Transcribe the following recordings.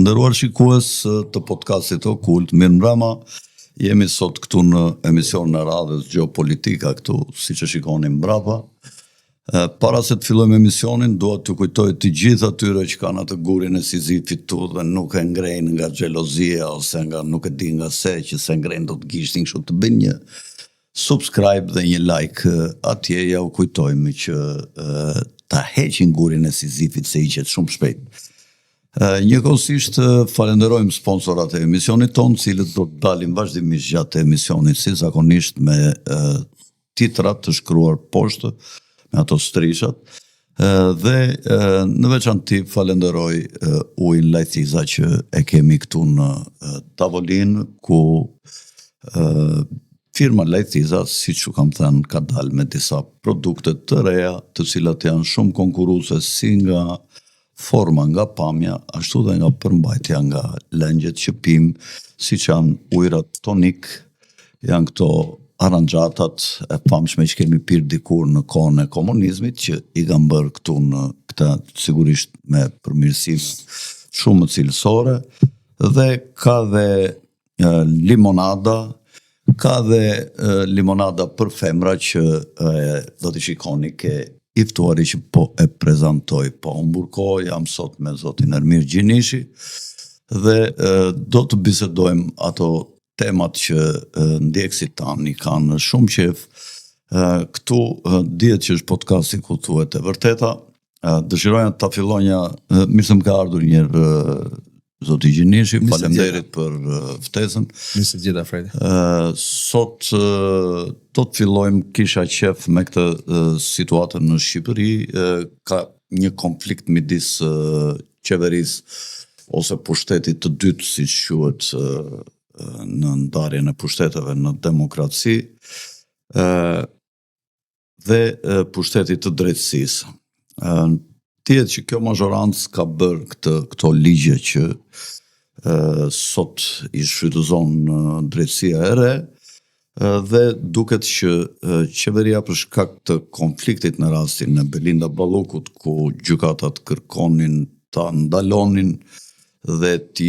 Nderuar shikues të podcastit Okult, mirëmbrëma. Jemi sot këtu në emision në radhës Geopolitika këtu, siç e shikoni mbrapa. Para se të fillojmë emisionin, dua t'ju kujtoj të gjithë atyre që kanë atë gurin e Sizifit tu dhe nuk e ngrejnë nga xhelozia ose nga nuk e di nga se që se ngrejnë do të gishtin kështu të bëjnë një subscribe dhe një like atje, ja u kujtojmë që ta heqin gurin e Sizifit se i qet shumë shpejt. Njëkohësisht falenderojmë sponsorat e emisionit tonë, cilët do të dalin vazhdimisht gjatë emisionit, si zakonisht me titrat të shkruar poshtë, me ato strishat, dhe në veçanti falenderoj Ujin Lajthiza që e kemi këtu në tavolinë, ku firma Lajthiza, siç u kam thënë, ka dalë me disa produkte të reja, të cilat janë shumë konkurruese si nga forma, nga pamja, ashtu dhe nga përmbajtja nga lëngjet që pim, siç janë ujrat tonik, janë këto aranxhatat e famshme që kemi pirë dikur në kohën e komunizmit, që i kanë bërë këtu në këta sigurisht me përmirësim shumë cilësore, dhe ka dhe limonada, ka dhe limonada për femra që do t'i shikoni ke i ftuari që po e prezantoj, po umburko, jam sot me zotin Ermir Gjinishi, dhe do të bisedojmë ato temat që ndjekësit tanë i kanë shumë qef. Këtu dihet që është podcasti ku thuhet e vërteta. Dëshiroja ta fillonja, mirë se më ka ardhur njërë zoti Gjinishi, faleminderit për ftesën. Mirë se gjitha, Fredi. Sot do të fillojmë, kisha qef me këtë situatën në Shqipëri, ka një konflikt midis qeverisë ose pushtetit të dytë, si quhet në ndarjen e pushteteve në demokraci, dhe pushtetit të drejtësisë. Tihet që kjo mazhorancë ka bërë këto ligje që sot i shfrytëzon drejtësia e re, dhe duket që qeveria për shkak të konfliktit në rastin e Belinda Ballukut, ku gjykatat kërkonin ta ndalonin dhe ta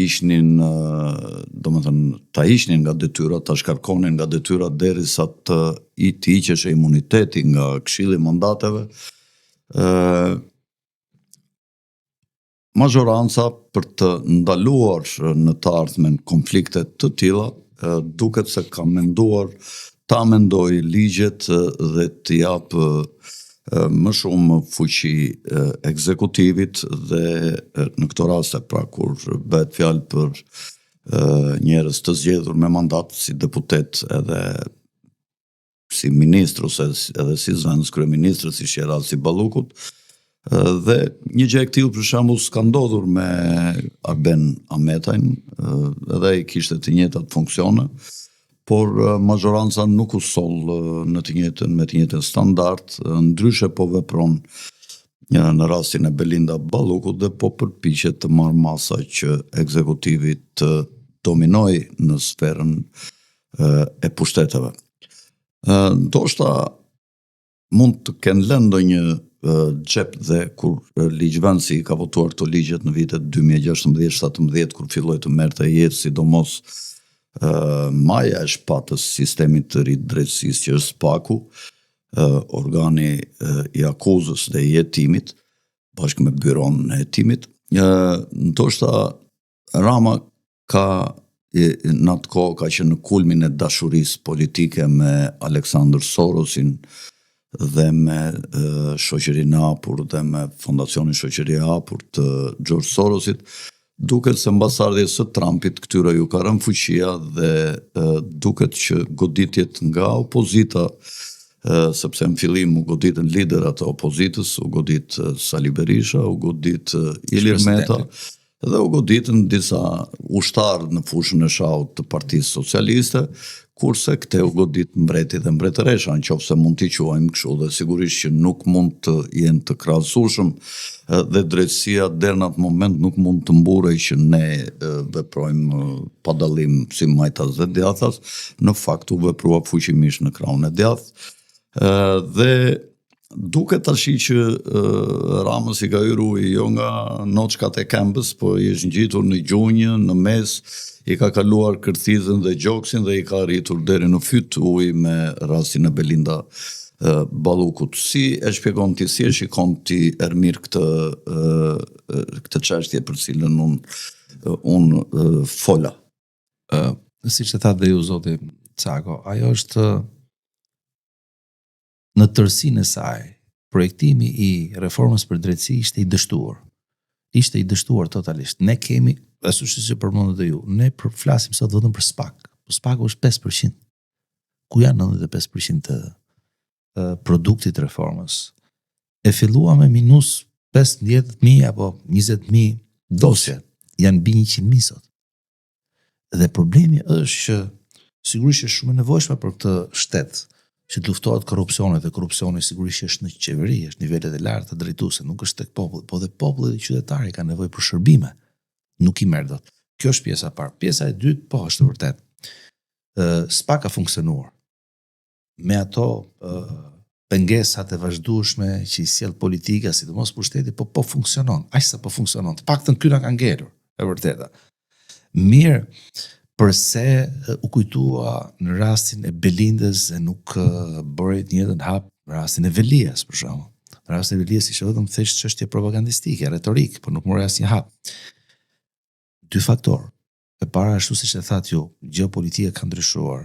ishnin nga detyra, ta shkarkonin nga detyra derisa të i hiqeshe imuniteti nga Këshilli i Mandateve, mazhoranca për të ndaluar në të ardhmen konflikte të tilla, duket se ka menduar ta amendoj ligjet dhe të japë më shumë fuqi ekzekutivit, dhe në këto raste, pra kur bëhet fjalë për njerëz të zgjedhur me mandat si deputet edhe si ministër ose edhe si zënës kryeministër, si Shera si Ballukut. Dhe një gjë e tillë për shembull s'ka ndodhur me Arben Ahmetajn, edhe ai kishte të njëjtat funksione, por mazhoranca nuk u soll me të njëjtën standard, ndryshe po vepron në rastin e Belinda Ballukut dhe po përpiqet të marrë masa që ekzekutivi të dominojë në sferën e pushteteve. Ndoshta mund të kenë lënë ndonjë xhep dhe kur ligjvënësi ka votuar këto ligjet në vitet 2016-17, kur filloi të merrte jetë, sidomos maja e shpatës sistemit të ri të drejtësisë që është SPAK-u, organi i akuzës dhe i hetimit, bashkë me byron e hetimit. Ndoshta Rama në atë kohë ka qenë në kulmin e dashurisë politike me Aleksandr Sorosin dhe me shoqërinë e hapur dhe me fondacionin Shoqëria e Hapur të George Sorosit. Duket se mbas ardhjes së Trumpit këtyre ju ka rënë fuqia dhe duket që goditjet nga opozita, sepse në fillim u goditën liderat e opozitës, u godit Sali Berisha, u godit Ilir Meta, dhe u goditën disa ushtarë në fushën e shahut të Partisë Socialiste, kurse këte u godit mbreti dhe mbretëresha, nëse mund t'i quajmë kështu, dhe sigurisht që nuk mund të jenë të krahasueshëm, dhe drejtësia deri në atë moment nuk mund të mburej që ne veprojmë pa dallim si majtas dhe djathtas, në fakt u veprua fuqimisht në krahun e djathtë, dhe Duket tash që Ramës i ka hyrë uji jo nga noçkat e këmbës, po i është ngjitur në gjunjë, në mes, i ka kaluar kërthizën dhe gjoksin dhe i ka rritur deri në fyt uji me rastin e Belinda Ballukut. Si e shpjegon ti, si e shikon ti Ermir këtë çështje për cilën unë fola? Siç e tha dhe ju zoti Cako, ajo është në tërësinë e saj, projektimi i reformës për drejtësi ishte i dështuar. Ishte i dështuar totalisht. Ne kemi, ashtu siç e përmendët ju, ne flasim sot vetëm për SPAK. SPAK është 5%. Ku janë 95% të produktit reformës? E filluam me minus 15.000 apo 20.000 dosje. Janë mbi 100.000 sot. Dhe problemi është që sigurisht është shumë e nevojshme për këtë shtet që të luftohet korrupsionet, dhe korrupsioni sigurisht është në qeveri, është nivelet e larta të drejtuese, nuk është tek populli, po dhe populli dhe qytetari ka nevojë për shërbime. Nuk i merr dot. Kjo është pjesa e parë. Pjesa e dytë, po, është vërtet. SPA ka funksionuar me ato pengesat e vazhdueshme që i sjell politika, sidomos pushteti, po funksionon. Aq sa po funksionon. Të paktën ky na ka ngelur, e vërteta. Mirë, përse u kujtua në rastin e Belindës e nuk bëri të njëjtën hap në rastin e Velias, për shembull. Në rastin e Velias ishte vetëm thjesht çështje propagandistike, retorik, por nuk mori asnjë hap. Dy faktor. E para, ashtu siç e thatë ju, gjeopolitika ka ndryshuar.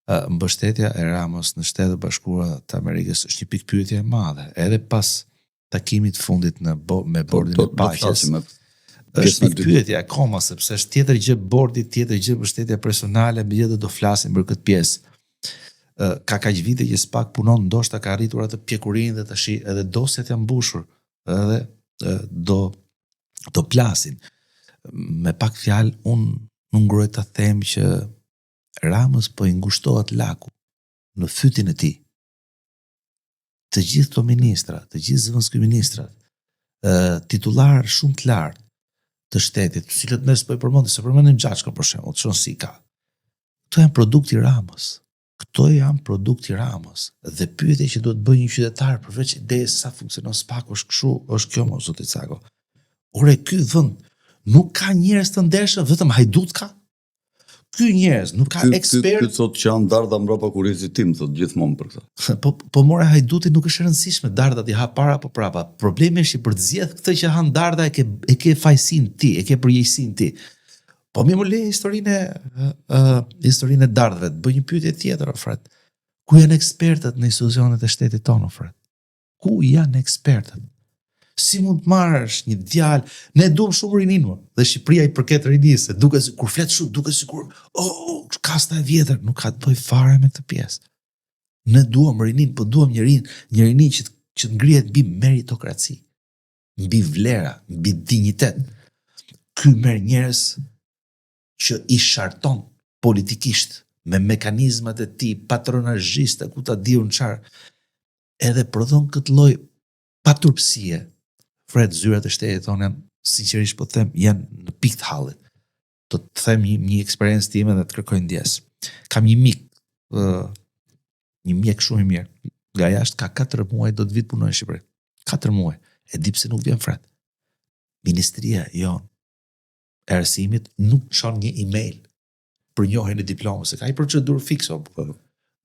Mbështetja e Ramës në Shtetet Bashkuara të Amerikës është një pikë pyetje e madhe, edhe pas takimit fundit me bordin e paqes. Është një pyetje akoma, sepse është tjetër gjë bordi, tjetër gjë mbështetja personale, megjithatë do flasim për këtë pjesë. Ka kaq vite që SPAK punon, ndoshta ka arritur atë pjekurinë dhe tash edhe dosjet janë mbushur, edhe do plasin. Me pak fjalë, unë ngroj ta them që Ramës po i ngushtohet laku në fytin e tij. Të gjithë këto ministra, të gjithë zëvendësministrat, titullar shumë të lartë të shtetit, të cilët mes po i përmendim, se përmendim Gjaçko për shembull, çon si ka. Këto janë produkti i Ramës. Dhe pyetja që duhet bëjë një qytetar përveç idesë sa funksionon SPAK është kështu, është kjo më zoti Cako. Ore, ky vend nuk ka njerëz të ndershëm, vetëm hajdut ka. Ky njerëz nuk ka ekspert. Ky thotë që janë darda mbrapa kurrizit tim, thotë gjithmonë për këtë. Po more hajduti nuk është e rëndësishme, dardat i ha para apo prapa. Problemi është që për të zgjedh këtë që han darda e ke fajsin ti, e ke përgjegjësin ti. Po më le historinë e dardhëve, të bëj një pyetje tjetër, Fred. Ku janë ekspertët në institucionet e shtetit tonë, Fred? Ku janë ekspertët? Si mund të marrësh një djalë, ne duam shumë rinin, dhe Shqipëria i përket rinisë, duke si kur flet shumë, duke sikur, kasta e vjetër, nuk ka të bëj fare me këtë pjesë. Ne duam rinin, po duam një rinin që të ngrihet mbi meritokraci, mbi vlera, mbi dinjitet. Ky merr njerëz që i sharton politikisht me mekanizmat e tij patronazhiste, ku ta diun çfarë, edhe prodhon këtë lloj paturpsie. Fred, zyrat e shtetit tonë janë, sinqerisht po them, janë në pikë të hallit. Do të them një eksperiencë time dhe të kërkoj ndjes. Kam një mjek shumë i mirë. Nga jashtë ka 4 muaj do të vit punoj në Shqipëri. 4 muaj. E di pse nuk vjen, Fred. Ministria jon e arsimit nuk çon një email për njohjen e diplomës, se ka një procedurë fikse.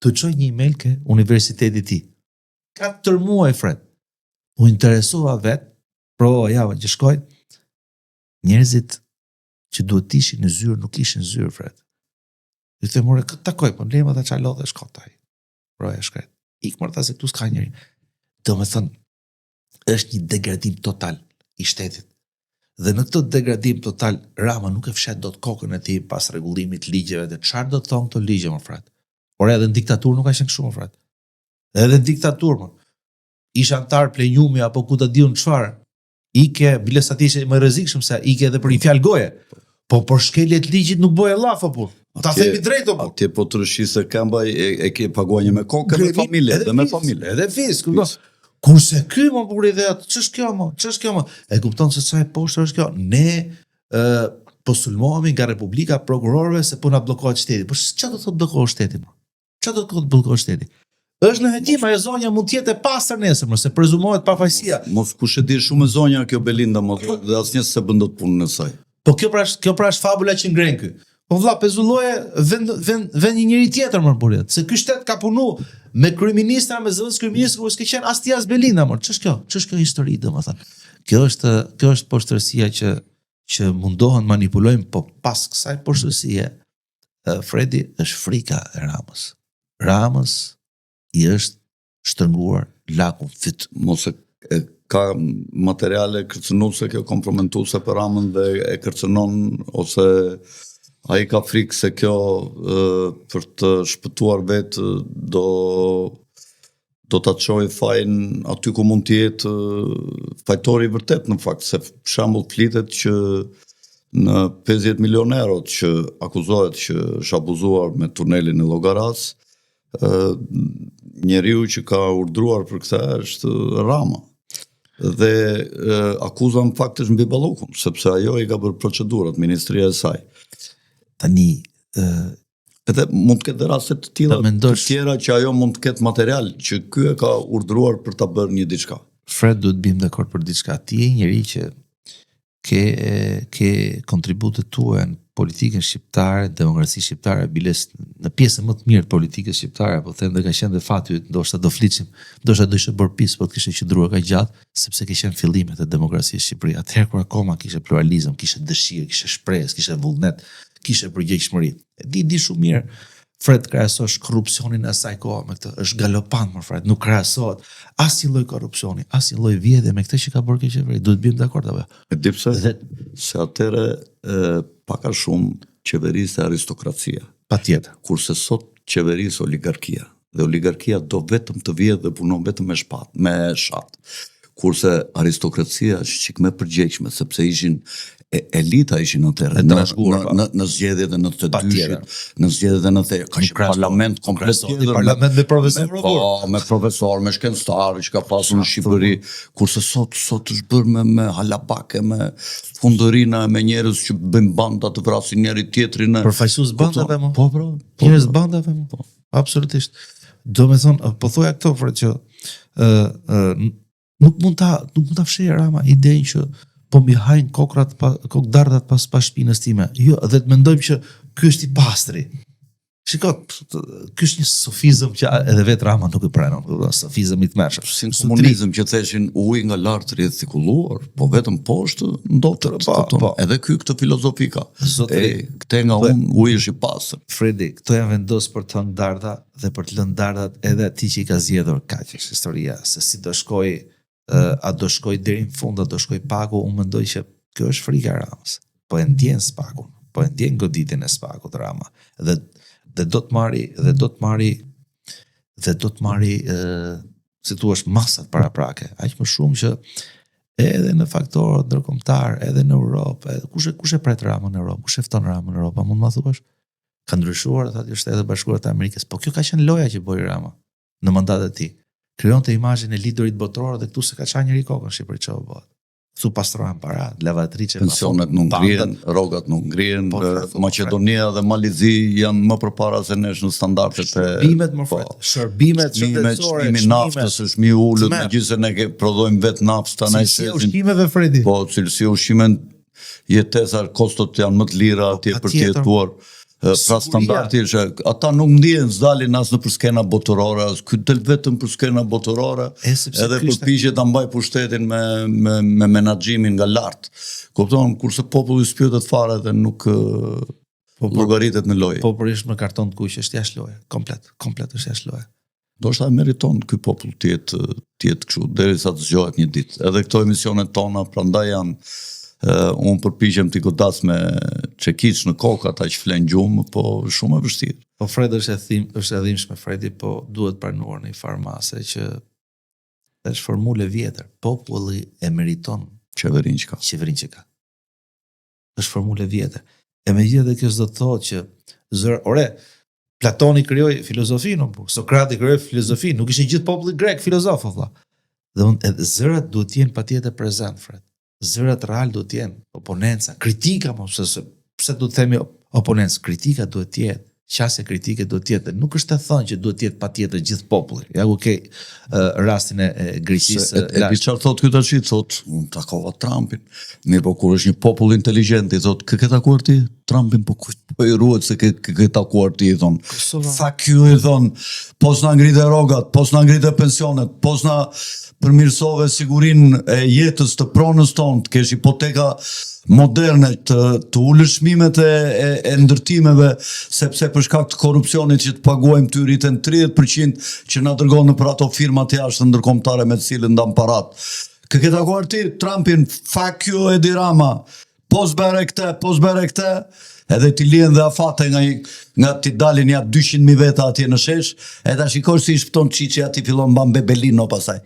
Të çoj një email ke universiteti i tij. 4 muaj, Fred. U interesova vetë, provova javën që shkoj, njerëzit që duhet të ishin në zyrë, nuk ishin në zyrë, Fred. I them, more, këtë takoj, po lema ta çaj lodhe shkotaj. Proja shkret. Ik marta se këtu s'ka njëri. Do me thënë, është një degradim total i shtetit. Dhe në këtë degradim total, Rama nuk e fshet dot kokën e tij pas rregullimit ligjeve dhe çfarë do të thonë këto ligje, më Fred. Por edhe në diktaturë nuk ka qenë kështu, më Fred. Edhe në diktaturë, më. Ish antar plenjumi apo ku ta diun çfarë, ike bile sa ishte më rrezikshëm se ike edhe për një fjalë goje. Po për shkelje të ligjit nuk bëje llaf apo. Ta themi drejt apo. Atje po të rëshisë këmbaj e ke paguajë me kokë me familje, edhe me familje. Edhe fisk, kurse ky më buri idea, ç'është kjo më? E kupton se sa e poshtë është kjo? Ne po sulmohemi nga Republika Prokurorëve se po na bllokohet shteti. Po çfarë do të thotë bllokohet shteti? Çfarë do të thotë bllokohet shteti? Është në hetim, ajo zonja mund të jetë e pastër nesër, se prezumohet pafajësia. Mos kush e di shumë e zonja kjo Belinda mos dhe asnjë se bën dot punën e saj. Po kjo pra është fabula që ngren ky. Po vlla, pezulloje vend një njëri tjetër më buret, se ky shtet ka punu me kryeministra, me zëvendës kryeministër, ku s'ka qenë as ti as Belinda më. Ç'është kjo? Ç'është kjo histori domethënë? Kjo është poshtërsia që mundohen manipulojnë, po pas kësaj poshtërsie Fredi është frika e Ramës. Ramës i është shtrënguar lakun fyt. Mos e ka materiale kërcënuese kjo komprometuese për Ramën dhe e kërcënon ose ai ka frikë se kjo për të shpëtuar vetë do ta çojë fajin aty ku mund të jetë fajtori i vërtet në fakt, se për shembull flitet që në 50 milion euro që akuzohet që është abuzuar me tunelin e Llogaras, njeriu që ka urdhëruar për këtë është Rama. Dhe akuza në fakt është mbi ballokun, sepse ajo i ka bërë procedurat ministria e saj. Tani edhe mund të ketë raste të tilla të tjera që ajo mund të ketë material që ky e ka urdhëruar për ta bërë një diçka. Fred duhet bim dakord për diçka. Ti je njëri që ke kontributet tua në politikën shqiptare, demokracisë shqiptare, biles në pjesën më të mirë të politikës shqiptare, po them dhe ka qenë dhe fati, ndoshta do flisim, ndoshta do ishte bërë pis, po të kishe qëndruar ka gjatë, sepse ke qenë fillimet e demokracisë Shqipëri. Atëherë kur akoma kishe pluralizëm, kishe dëshirë, kishe shpresë, kishe vullnet, kishe përgjegjësi. Di shumë mirë, Fred krahasosh korrupsionin e asaj kohe me këtë. Është galopant më Fred, nuk krahasohet asnjë lloj korrupsioni, asnjë lloj vjedhje me këtë që ka bërë kjo qeveri. Duhet bim dakord apo? E di pse? Se atëre pak a shumë qeverisë aristokracia. Patjetër. Kurse sot qeverisë oligarkia. Dhe oligarkia do vetëm të vjedhë dhe punon vetëm me shat. Kurse aristokracia është çik më përgjegjshme, sepse ishin elita ishin atëherë në zgjedhjet e 92-shit, në zgjedhjet e 90, ka një parlament komplet tjetër, parlament me profesor, me profesor, me shkencëtar që ka pasur në Shqipëri, kurse sot është bërë me halabake, me fundërina, me njerëz që bëjnë banda të vrasin njëri tjetrin. Përfaqësues bandave më. Po, Njerëz bandave më. Po, absolutisht. Do me thonë, po thoja këto për që nuk mund ta fshijë Rama idenë që po mbi hajnë kokdardat pas shpinës time. Jo, dhe të mendojmë që ky është i pastri. Shiko, ky është një sofizëm që edhe vetë Rama nuk e pranon, sofizëm i tmerrshëm. Si komunizëm që theshin uji nga lart rrjedhikulluar, po vetëm poshtë ndotet. Po. Edhe ky këtë filozofi ka. Këtë nga unë uji është i pastër. Fredi, këto janë vendos për të hënë darda dhe për të lënë dardat edhe atij që i ka zgjedhur kaq është historia, se si do shkoj a do shkoj deri në fund, a do shkoj pagu, unë mendoj që kjo është frika e Ramës. Po e ndjen spagun, po e ndjen goditjen e spagut Rama. Dhe do të marri si thua masat paraprake, aq më shumë që edhe në faktorët ndërkombëtar, edhe në Europë, kush e pret Ramën në Europë, kush e fton Ramën në Europë, mund ma thuash? Ka ndryshuar aty Shtetet Bashkuara të Amerikës, po kjo ka qenë loja që boi Rama në mandatin e tij. Krijonte imazhin e liderit botror dhe këtu se ka çan njëri kokën Shqipëri çfarë bëhet. Këtu pastrohen para, lavatriçe, pensionet nuk ngrihen, rrogat nuk ngrihen, Maqedonia dhe Malizi janë më përpara se nesh në standardet e shërbimet më fort. Shërbimet shëndetësore, çmimi naftës është më i ulët, megjithëse ne prodhojmë vetë naftë tanaj se ushqimeve Fredi. Po, cilësia ushqimeve jetesar, kostot janë më të lira atje për të jetuar. Pra standardi është ata nuk ndihen s'dalin as nëpër skena botërore, as ky del vetëm për skena botërore, edhe përpiqet ta mbaj pushtetin me menaxhimin nga lart. Kupton, kurse populli spjëtet fare dhe nuk llogaritet në lojë. Popullsisht me karton të kuq është jashtë loje, komplet është jashtë loje. Ndoshta meriton ky popull të jetë kështu derisa të zgjohet një ditë. Edhe këto emisionet tona prandaj janë unë përpiqem t'i godas me çekiç në kokë ata që flen gjumë, po shumë e vështirë. Po Fred është e dhimbshme Fredi, po duhet pranuar në një farmase që është formule vjetër. Populli e meriton qeverinë që ka. Është formule vjetër. E megjithatë kjo s'do të thotë që Platoni krijoi filozofinë, Sokrati krijoi filozofinë, nuk ishin gjithë populli grek filozof valla. Dhe zërat duhet të jenë patjetër prezant Fred. Zërat real duhet të jenë oponenca, kritika, pse duhet të themi oponenca, kritika duhet të jetë qasja kritike do tjetë, nuk është të thënë që do tjetë pa tjetër gjithë populli. Ja ku ke rastin e Greqisë. E di çfarë thot ky tash, thot, unë takova Trumpin. Mirë, po kur është një popull inteligent, i thot, kë ke takuar ti Trumpin, po i ruhet se ke takuar ti, i thon. Fuck you, i thon, po s'na ngrite rogat, po s'na ngrite pensionet, po s'na përmirësove sigurinë e jetës të pronës tonë, të kesh hipoteka moderne, të ulësh çmimet e ndërtimeve, sepse për shkak të korrupsionit që të paguajmë ty rritën 30% që na dërgonë për ato firmat jashtë ndërkombëtare me të cilën ndam parat. Kë ke takuar ti Trumpin, fuck you Edi Rama, po s'bere këte, edhe ti lihen dhe afate nga ti dalin ja 200.000 veta atje në shesh, e ta shikosh si i shpëton Çiçi aty fillon mban bebelino pasaj.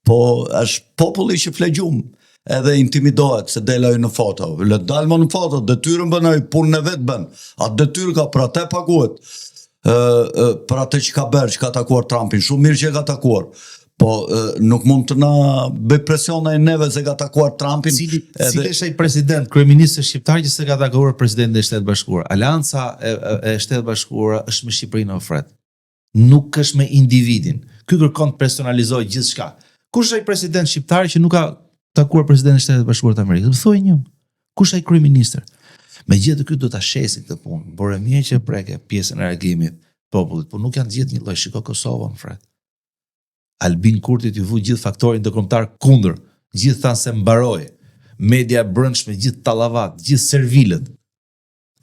Po është populli që flegjum, edhe intimidohet se delaj në foto. Le dalmo në foto, detyrën bënoj, punën e vetë bën. Atë detyrë ka për atë paguhet. Për atë që ka bërë, që ka takuar Trumpin, shumë mirë që ka takuar. Po nuk mund të na bëj presione e neve se ka takuar Trumpin. Cili është ai president, kryeminist shqiptar që se ka takuar presidentin e Shtetit Bashkuar. Alianca e Shtetit Bashkuar është me Shqipërinë ofret. Nuk është me individin. Ky kërkon të personalizojë gjithçka. Kush është ai president shqiptar që nuk ka takuar presidentin e Shtetit Bashkuar të Amerikës? Më thuaj një. Kush ai kryeministër? Megjithatë ky do ta shesin këtë punë. Por e mirë që preke pjesën e reagimit popullit, por nuk janë të gjithë një lloj. Shiko Kosovën, fret. Albin Kurti ju vu gjithë faktorin ndërkombëtar kundër. Gjithë thanë se mbaroi. Media e brendshme, gjithë tallavat, gjithë servilët.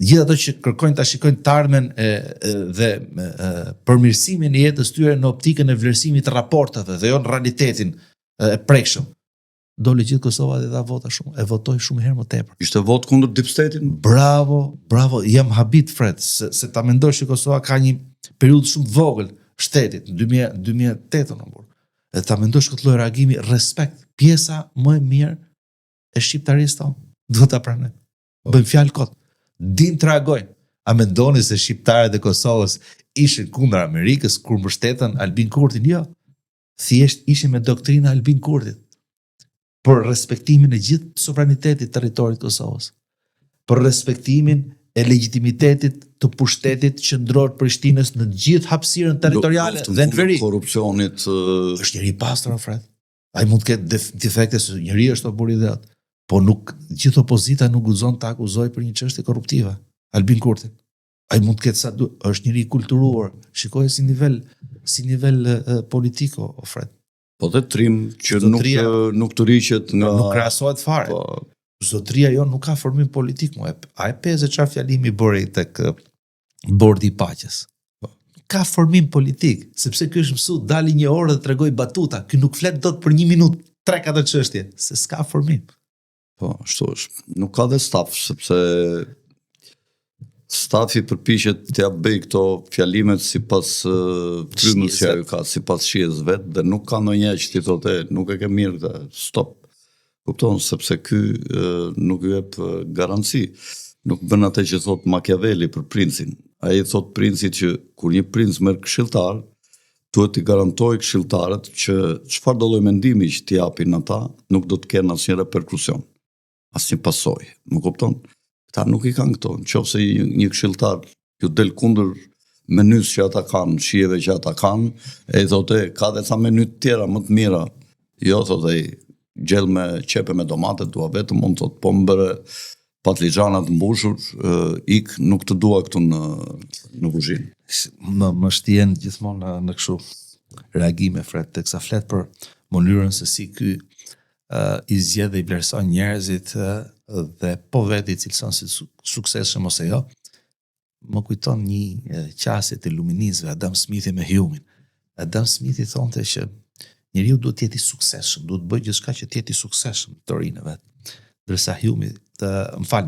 Gjithë ato që kërkojnë ta shikojnë të ardhmen dhe përmirësimin e jetës tyre në optikën e vlerësimit të raporteve dhe jo në realitetin e prekshëm. Doli gjithë Kosova dhe dha vota shumë, e votoi shumë herë më tepër. Ishte votë kundër deep state-in? Bravo, jam habit Fred, se ta mendosh që Kosova ka një periudhë shumë vogël shtetit, në 2008 nëmur. Dhe ta mendosh këtë lloj reagimi, respekt, pjesa më e mirë e shqiptarisë tonë, do ta pranoj. Bëjmë fjalë kot. Din të reagojnë. A mendoni se shqiptarët e Kosovës ishin kundër Amerikës kur mbështetën Albin Kurtin? Jo. Thjesht ishin me doktrinë Albin Kurtit. Për respektimin e gjithë sovranitetit territorit të Kosovës. Për respektimin e legitimitetit të pushtetit qendror Prishtinës në gjithë hapësirën territoriale dhe në veri. Korrupsionit është njëri i pastër, Fred. Ai mund të ketë defekte se njëri është obur i dhëut. Po nuk gjithë opozita nuk guxon ta akuzoj për një çështje korruptive. Albin Kurti. Ai mund të ketë sa është njëri i kulturuar. Shikoj si nivel politiko, Fred. Po dhe trim që nuk të riqet nga... Nuk krahasohet fare. Zotria jo nuk ka formim politik, a e peze çfarë fjalimi bëri tek bordi i paqes. Ka formim politik, sepse ky është mësuar, dali një orë dhe tregoi batuta, ky nuk flet dot për 1 minutë 3-4 çështje, se s'ka formim. Po, ashtu është. Nuk ka dhe staf, sepse stafi përpiqet t'ia bëj këto fjalimet sipas frymës që ajo ka, sipas shijes vet, dhe nuk ka ndonjë që ti thotë, nuk e ke mirë këtë, stop. Kupton, sepse ky nuk ju jep garanci. Nuk bën atë që thot Machiavelli për princin. Ai thot princit që kur një princ merr këshilltar, duhet t'i garantoj këshilltarët që çfarë do lloj mendimi që t'i japin ata, nuk do të kenë asnjë reperkusion, asnjë pasojë. Më kupton? Këta nuk i kanë këto. Nëse një këshilltar ju del kundër menys që ata kanë, shijeve që ata kanë, e i thotë, ka dhe ca meny të tjera më të mira. Jo, thotë ai, gjell me qepe me domate, dua vetëm, mund thotë, po më bëre patligjana të mbushur, nuk të dua këtu në kuzhinë. Më shtjen gjithmonë në kështu reagime, Fred, teksa flet për mënyrën se si ky i zgjedh dhe i vlerëson njerëzit dhe po vetë i cilëson si suksesshëm ose jo. Më kujton një qasje të iluministëve, Adam Smithi me Humin. Adam Smithi thonte që njeriu duhet të jetë i suksesshëm, duhet bëjë gjithçka që të jetë i suksesshëm në teorinë vet. Ndërsa Humi,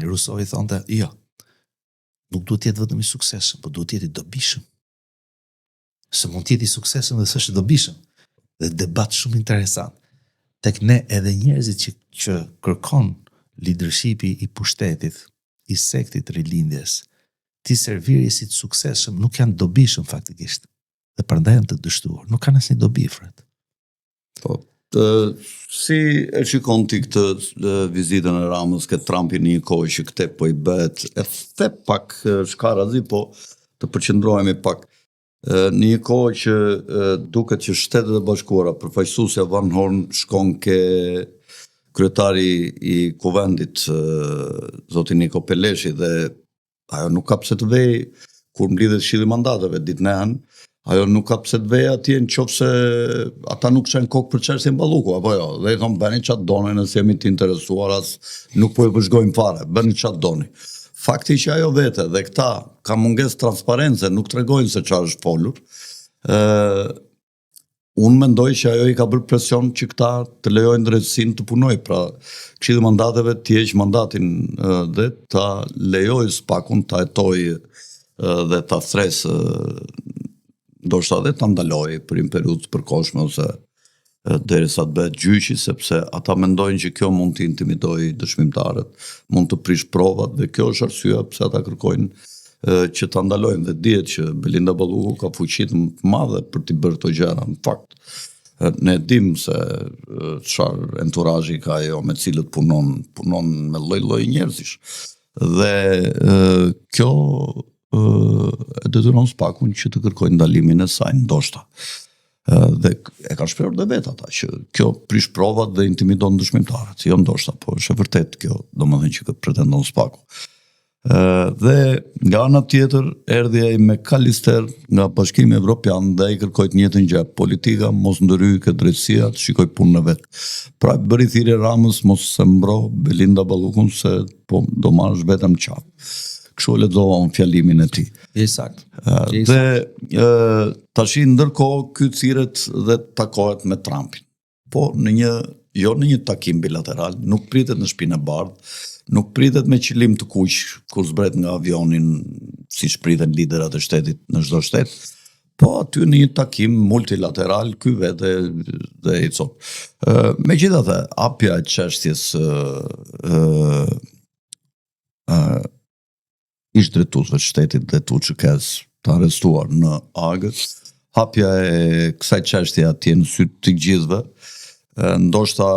Rousseau thonte, jo. Nuk duhet të jetë vetëm i suksesshëm, por duhet të jetë i dobishëm. Se mund të jetë i suksesshëm dhe s'është i dobishëm. Dhe debat shumë interesant. Tek ne edhe njerëzit që kërkon leadershipi i pushtetit, i sektit rilindjes, ti serviri si të suksesshëm, nuk janë dobishëm faktikisht. Dhe prandaj janë të dështuar. Nuk kanë asnjë dobi, Fred. Po, si e shikon ti këtë vizitën e Ramës, këtë Trumpin një kohë që këte po i bëhet, e the pak shkarazi, po të përqendrohemi pak. Në një kohë që duket që Shtetet e Bashkuara, përfaqësuesja Van Horn shkon ke kryetari i kuvendit, zoti Niko Peleshi, dhe ajo nuk ka pse të vej kur mblidhet Këshilli i Mandateve ditën e hënë, ajo nuk ka pse të vej atje nëse ata nuk çajnë kokë për çështjen Balluku, apo jo, dhe i thonë bëni çfarë doni, nëse jemi të interesuar, as nuk po e vëzhgojmë fare, bëni çfarë doni. Fakti që ajo vete dhe këta ka mungesë transparence, nuk tregojnë se çfarë është folur. Unë mendoj që ajo i ka bërë presion që këta të lejojnë drejtësinë të punoj, pra Këshilli i Mandateve të heqë mandatin dhe ta lejojë SPAK-un ta hetojë dhe ta thresë, ndoshta dhe ta ndalojë për një periudhë të përkohshme ose derisa të bëhet gjyqi, sepse ata mendojnë që kjo mund të intimidojë dëshmimtarët, mund të prish provat, dhe kjo është arsyeja pse ata kërkojnë që ta ndalojnë, dhe dihet që Belinda Balluku ka fuqi të madhe për t'i bërë këto gjëra. Në fakt, ne dim se çfarë enturazhi ka ajo me cilët punon me lloj-lloj njerëzish. Dhe kjo e detyron SPAK-un që të kërkojnë ndalimin e saj, ndoshta. Dhe e ka shprehur dhe vetë ata që kjo prish provat dhe intimidon dëshmimtarët. Jo ndoshta, po është e vërtet kjo, domethënë që pretendon SPAK-u. Dhe nga ana tjetër erdhi ai me Kalister nga Bashkimi Evropian dhe ai kërkoi të njëjtën gjë, politika mos ndryhy këtë drejtësia, të shikoj punën e vet. Pra bëri thirrje Ramës mos se mbro Belinda Ballukun se po do marrësh vetëm qatë. Kështu lexova unë fjalimin e tij. Sakt. Dhe tash ndërkohë ky thirret dhe takohet me Trumpin. Po në një takim bilateral, nuk pritet në Shtëpinë e Bardhë, nuk pritet me qëllim të kuq kur zbret nga avionin, siç priten liderat e shtetit në çdo shtet, po aty në një takim multilateral ky vetë dhe i cop. Megjithatë, hapja e çështjes ish drejtuesve të shtetit dhe Tuçukes të arrestuar në Hagë, hapja e kësaj çështje atje në sy të gjithëve, ndoshta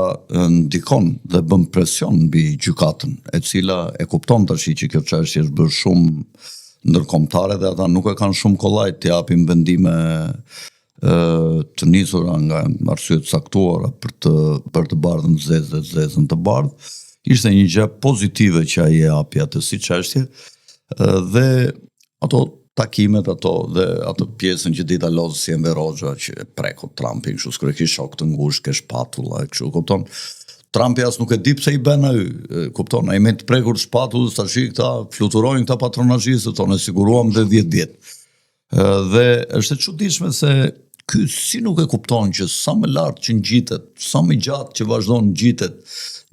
ndikon dhe bën presion mbi gjykatën, e cila e kupton tash që kjo çështje është bërë shumë ndërkombëtare dhe ata nuk e kanë shumë kollaj të japin vendime të nisura nga arsye të caktuara për të bardhën të zezë dhe të zezën të bardhë. Ishte një gjë pozitive që ai e hapi atë si çështje, dhe ato takimet dhe atë pjesën që dita lozë si Enver Hoxha që preku Trumpin, kështu s'kur e ki shok të ngushtë, ke shpatulla, kështu, kupton? Trumpi as nuk e di pse i bën ai, kupton? Ai me të prekur shpatullës tash këta fluturojnë këta patronazhistë tonë, siguruam dhe 10 vjet. Dhe është e çuditshme se ky si nuk e kupton që sa më lart që ngjitet, sa më gjatë që vazhdon ngjitet,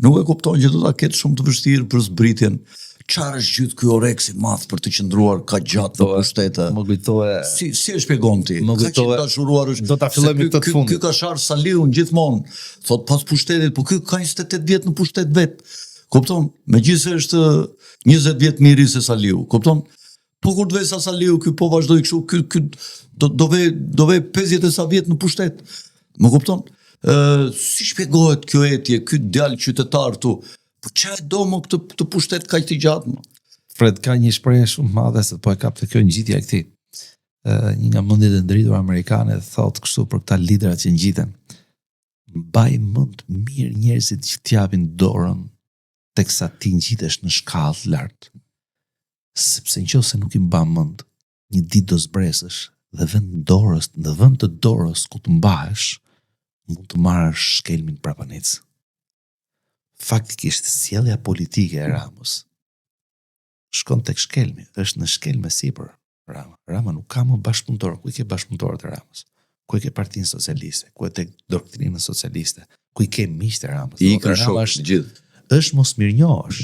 nuk e kupton që do ta ketë shumë të vështirë për zbritjen. Çfarë është gjithë ky oreks i madh për të qëndruar ka gjatë në pushtete? Më kujtohe. Si e shpjegon ti? Më kujtohe. Ka dashuruar është. Do ta fillojmë këtë fund. Ky ka sharë Saliun gjithmonë. Thot pas pushtetit, po ky ka 28 vjet në pushtet vet. Kupton? Megjithëse është 20 vjet më i ri se Saliu. Kupton? Po kur të vej sa Saliu, ky po vazhdoi kështu, ky do vej 50 sa vjet në pushtet. Më kupton? Si shpjegohet kjo etje, ky djalë qytetar tu? Po çfarë do më të pushtet kaq të gjatë më? Fred, ka një shprehje shumë madhe se po e kap të kjo ngjitja e këtij. Një nga mendjet e ndritura amerikane thotë kështu për këta liderat që ngjiten. Mbaj mend mirë njerëzit që t'japin dorën teksa ti ngjitesh në shkallë lart. Sepse nëse nuk i mban mend, një ditë do zbresësh dhe në vend të dorës ku të mbahesh, mund të marrësh shkelmin prapanec. Faktikisht sjellja politike e Ramës shkon tek shkelmi, është në shkelme sipër Rama. Rama nuk ka më bashkëpunëtor, ku i ke bashkëpunëtorët e Ramës? Ku i ke Partinë Socialiste? Ku e tek doktrinën socialiste? Ku i ke miqtë e Ramës? I kanë shokë të gjithë. Është mos mirënjohësh.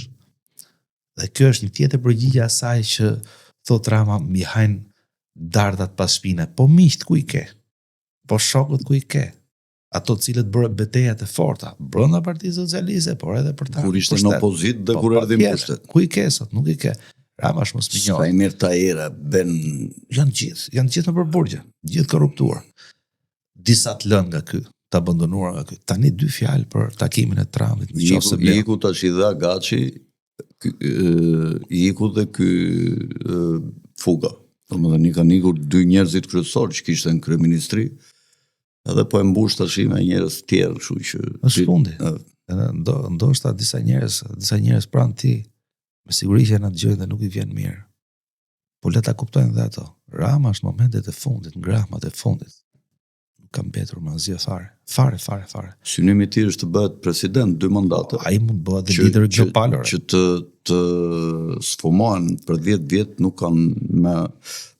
Dhe kjo është një tjetër përgjigje asaj që thot Rama mi hajnë dardhat pas shpinës. Po miqt ku i ke? Po shokët ku i ke? Ato cilët bërë betejat e forta, brenda Partisë Socialiste, por edhe për ta. Kur ishte në opozitë dhe kur erdhi në pushtet. Ku i ke sot? Nuk i ke. Rama është mos mirënjohur. Sajmir Tahira, Ben janë gjithë në përburgje, gjithë korruptuar. Disa të lënë nga ky, të abandonuar nga ky. Tani 2 fjalë për takimin e Trumpit në qoftë se iku tash i dha Gaçi, iku dhe ky Fuga. Domethënë kanë ikur 2 njerëzit kryesorë që kishte në kryeministri, edhe po e mbush tash me njerëz të tjerë, kështu që është fundi. Ndoshta disa njerëz pranë ti me siguri që na dëgjojnë dhe nuk i vjen mirë. Po le ta kuptojnë dhe ato. Rama është momentet e fundit, ngrahmat e fundit. Nuk ka mbetur më asgjë fare. Fare. Synimi i tij është të bëhet president 2 mandate. Ai mund bëhet dhe lider global. Që të sfumohen për 10 vjet nuk kanë me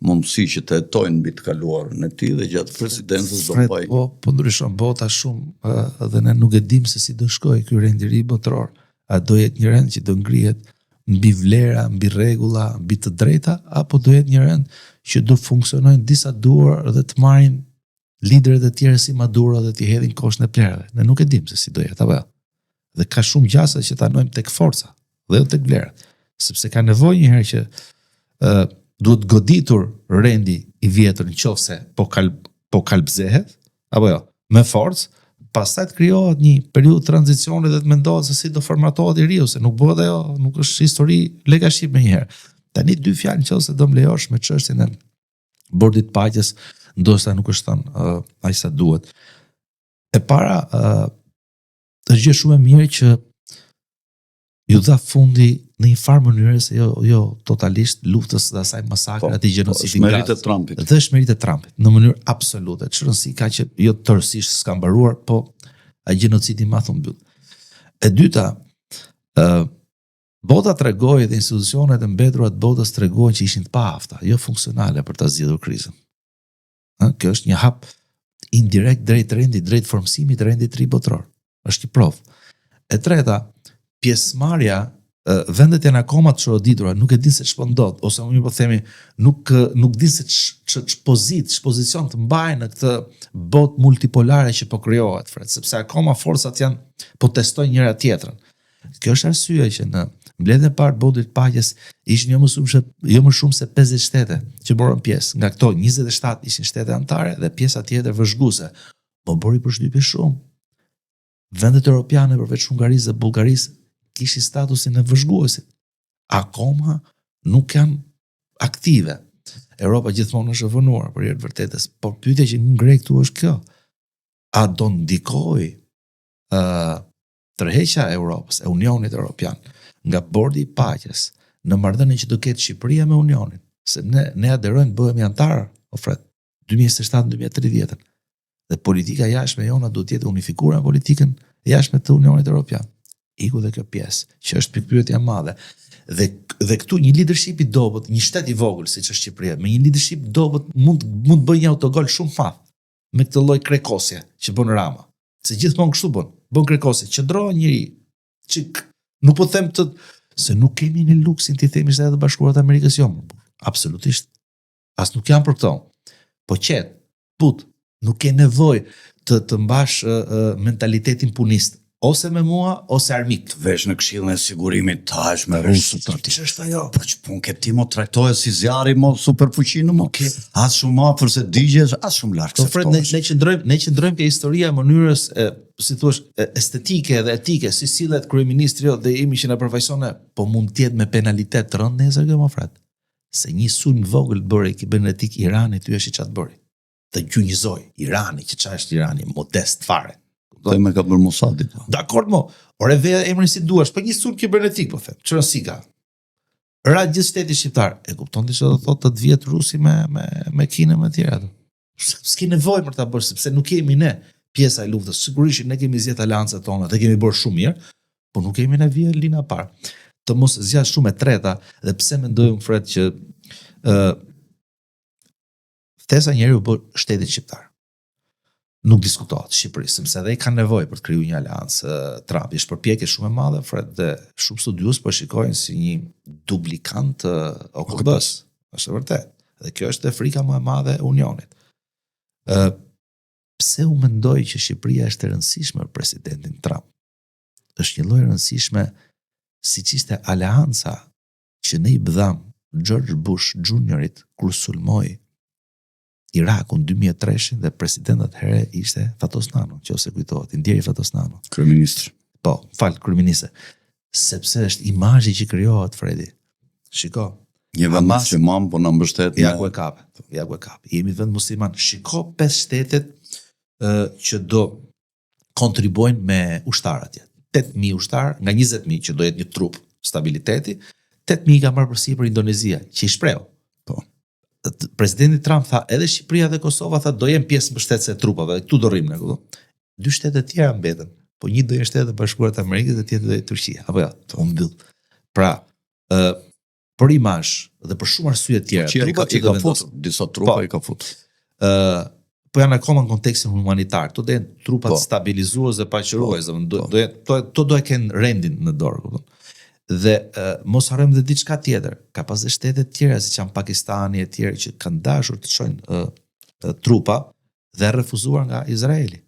mundësi që të jetojnë mbi të kaluarën e tij dhe gjatë presidencës do bëj. Po ndryshon bota shumë dhe ne nuk e dim se si do shkojë ky rendiri botror. A do jetë një rend që do ngrihet mbi vlera, mbi rregulla, mbi të drejta, apo do jetë një rend që do funksionojnë disa duar dhe të marrin liderët e tjerë si Maduro dhe t'i hedhin koshën e plerave. Ne nuk e dim se si do jetë apo jo. Dhe ka shumë gjasa që ta nojmë tek forca dhe jo tek vlerat, sepse ka nevojë një herë që duhet goditur rendi i vjetër nëse po kalbzehet apo jo, me forcë. Pastaj të krijohet një periudhë tranzicioni dhe të mendohet se si do formatohet i riu, se nuk bëhet ajo, nuk është histori lega shqip më njëherë. Tani 2 fjalë nëse do mblejosh me çështjen e bordit paqes, ndoshta nuk është thënë aq sa duhet. E para është gjë shumë e mirë që ju dha fundi në një farë mënyrë se jo totalisht luftës dhe asaj masakre aty gjenocidi. Është meritë e Trumpit. Dhe është meritë e Trumpit në mënyrë absolute. Çrësi ka që jo tërësisht s'ka mbaruar, po ai genocidi ma thon mbyll. E dyta, bota tregoi dhe institucionet e mbetura të botës tregojnë që ishin të paafta, jo funksionale për ta zgjidhur krizën. Kjo është një hap indirekt drejt formësimit të rendit të ri botror. Është një provë. E treta, pjesëmarrja vendet janë akoma të çoroditura, nuk e din se ç'po ndodh, ose unë po themi nuk din se ç'pozicion të mbajnë në këtë botë multipolare që po krijohet, sepse akoma forcat po testojnë njëra tjetrën. Kjo është arsyeja që në mbledhjen e parë të bordit paqes ishin jo më shumë se 50 shtete që morën pjesë. Nga këto 27 ishin shtete anëtare dhe pjesa tjetër vëzhguese. Po bori përshtypje shumë. Vendet europiane përveç Hungarisë dhe Bullgarisë kishin statusin e vëzhguesit. Akoma nuk janë aktive. Europa gjithmonë është e vënuar për herë të vërtetës, por pyetja që më ngre këtu është kjo. A do ndikojë tërheqja e Europës, e Unionit Evropian, nga bordi i paqes në marrëdhënien që do ketë Shqipëria me Unionin, se ne aderojmë bëhemi antar, ofret 2027-2030. Dhe politika jashtme jona duhet të jetë unifikuar me politikën jashtme të Unionit Evropian. Iku dhe kjo pjesë, që është pikpyetja e madhe. Dhe këtu një leadership i dobët, një shtet i vogël siç është Shqipëria, me një leadership dobët mund bëj një autogol shumë madh me këtë lloj krekosje që bën Rama. Se gjithmonë kështu bën krekosje, qëndron njëri. Nuk po them se nuk kemi në luksin të themi se edhe Bashkuarat e Amerikës jo. Absolutisht. As nuk janë për këto. Po nuk ke nevojë të mbash mentalitetin punist. Ose me mua, ose armik. Të vesh në Këshillin e Sigurimit tash me rusët. Ç'është ajo? Po ç'pun ke ti mo trajtoje si zjarri mo superfuqinë mo. As shumë afër se digjesh, as shumë larg. Po fred ne qëndrojmë ke historia e mënyrës si thua estetike dhe etike, si sillet kryeministri dhe imi që na përfaqëson, po mund të jetë me penalitet të rënd nesër kjo mo fred. Se një sulm vogël bëri kibernetik Irani, ty është çat bëri. Të gjunjëzoi Irani, që çfarë është Irani, modest fare. Do me ka bërë Mossadi. Dakor mo. Ore veja emrin si duash, po një sulm kibernetik po them. Çfarë si ka? Ra gjithë shteti shqiptar. E kupton ti çfarë do thotë të vjet rusi me Kinën me të tjera. S'ke nevojë për ta bërë sepse nuk kemi ne pjesa e luftës. Sigurisht ne kemi zgjedh aleancat tona dhe kemi bërë shumë mirë, por nuk kemi ne vija lina parë. Të mos zgjash shumë e treta dhe pse mendoj unë fred që ftesa njeriu bë shtetit shqiptar. Nuk diskutohet Shqipëri, sepse edhe i kanë nevojë për të krijuar një aleancë. Trump është përpjekje shumë e madhe, fred, dhe shumë studiues po shikojnë si një duplikant OKB-s. Është vërtet. Dhe kjo është frika më e madhe e Unionit. Pse u mendoj që Shqipëria është e rëndësishme për presidentin Trump? Është një lloj rëndësishme siç ishte aleanca që ne i bëdham George Bush Juniorit kur sulmoi Irakun 2003 dhe president atëherë ishte Fatos Nano, nëse kujtohet, Indjeri Fatos Nano. Kryeministri. Po, kryeministri. Sepse është imazhi që krijohet, Fredi. Shiko, Një vend musliman, po na mbështet ja ku e kape. Jemi vend musliman. Shiko 5 shtetet që do kontribojnë me ushtar atje. 8.000 ushtar, nga 20.000 që do jetë një trup stabiliteti, 8.000 ka marrë përsipër Indonezia, që i shpreu. Po. Presidenti Trump tha, edhe Shqipëria dhe Kosova tha, do jenë pjesë mbështetëse e trupave, këtu do rrim ne, kupton. 2 shtete tjera mbeten, po një do jenë Shtetet e Bashkuara të Amerikës dhe tjetër do jetë Turqia. Apo ja, u mbyll. Pra, për imazh dhe për shumë arsye të tjera, i ka futur, disa trupa i ka futur. Po janë akoma në kontekstin humanitar. Këto do jenë trupat stabilizues dhe paqërues, to do e kenë rendin në dorë, kupton. Dhe mos harrojmë dhe diçka tjetër. Ka pas dhe shtete tjera siç janë Pakistani e tjerë që kanë dashur të çojnë trupa dhe refuzuar nga Izraeli.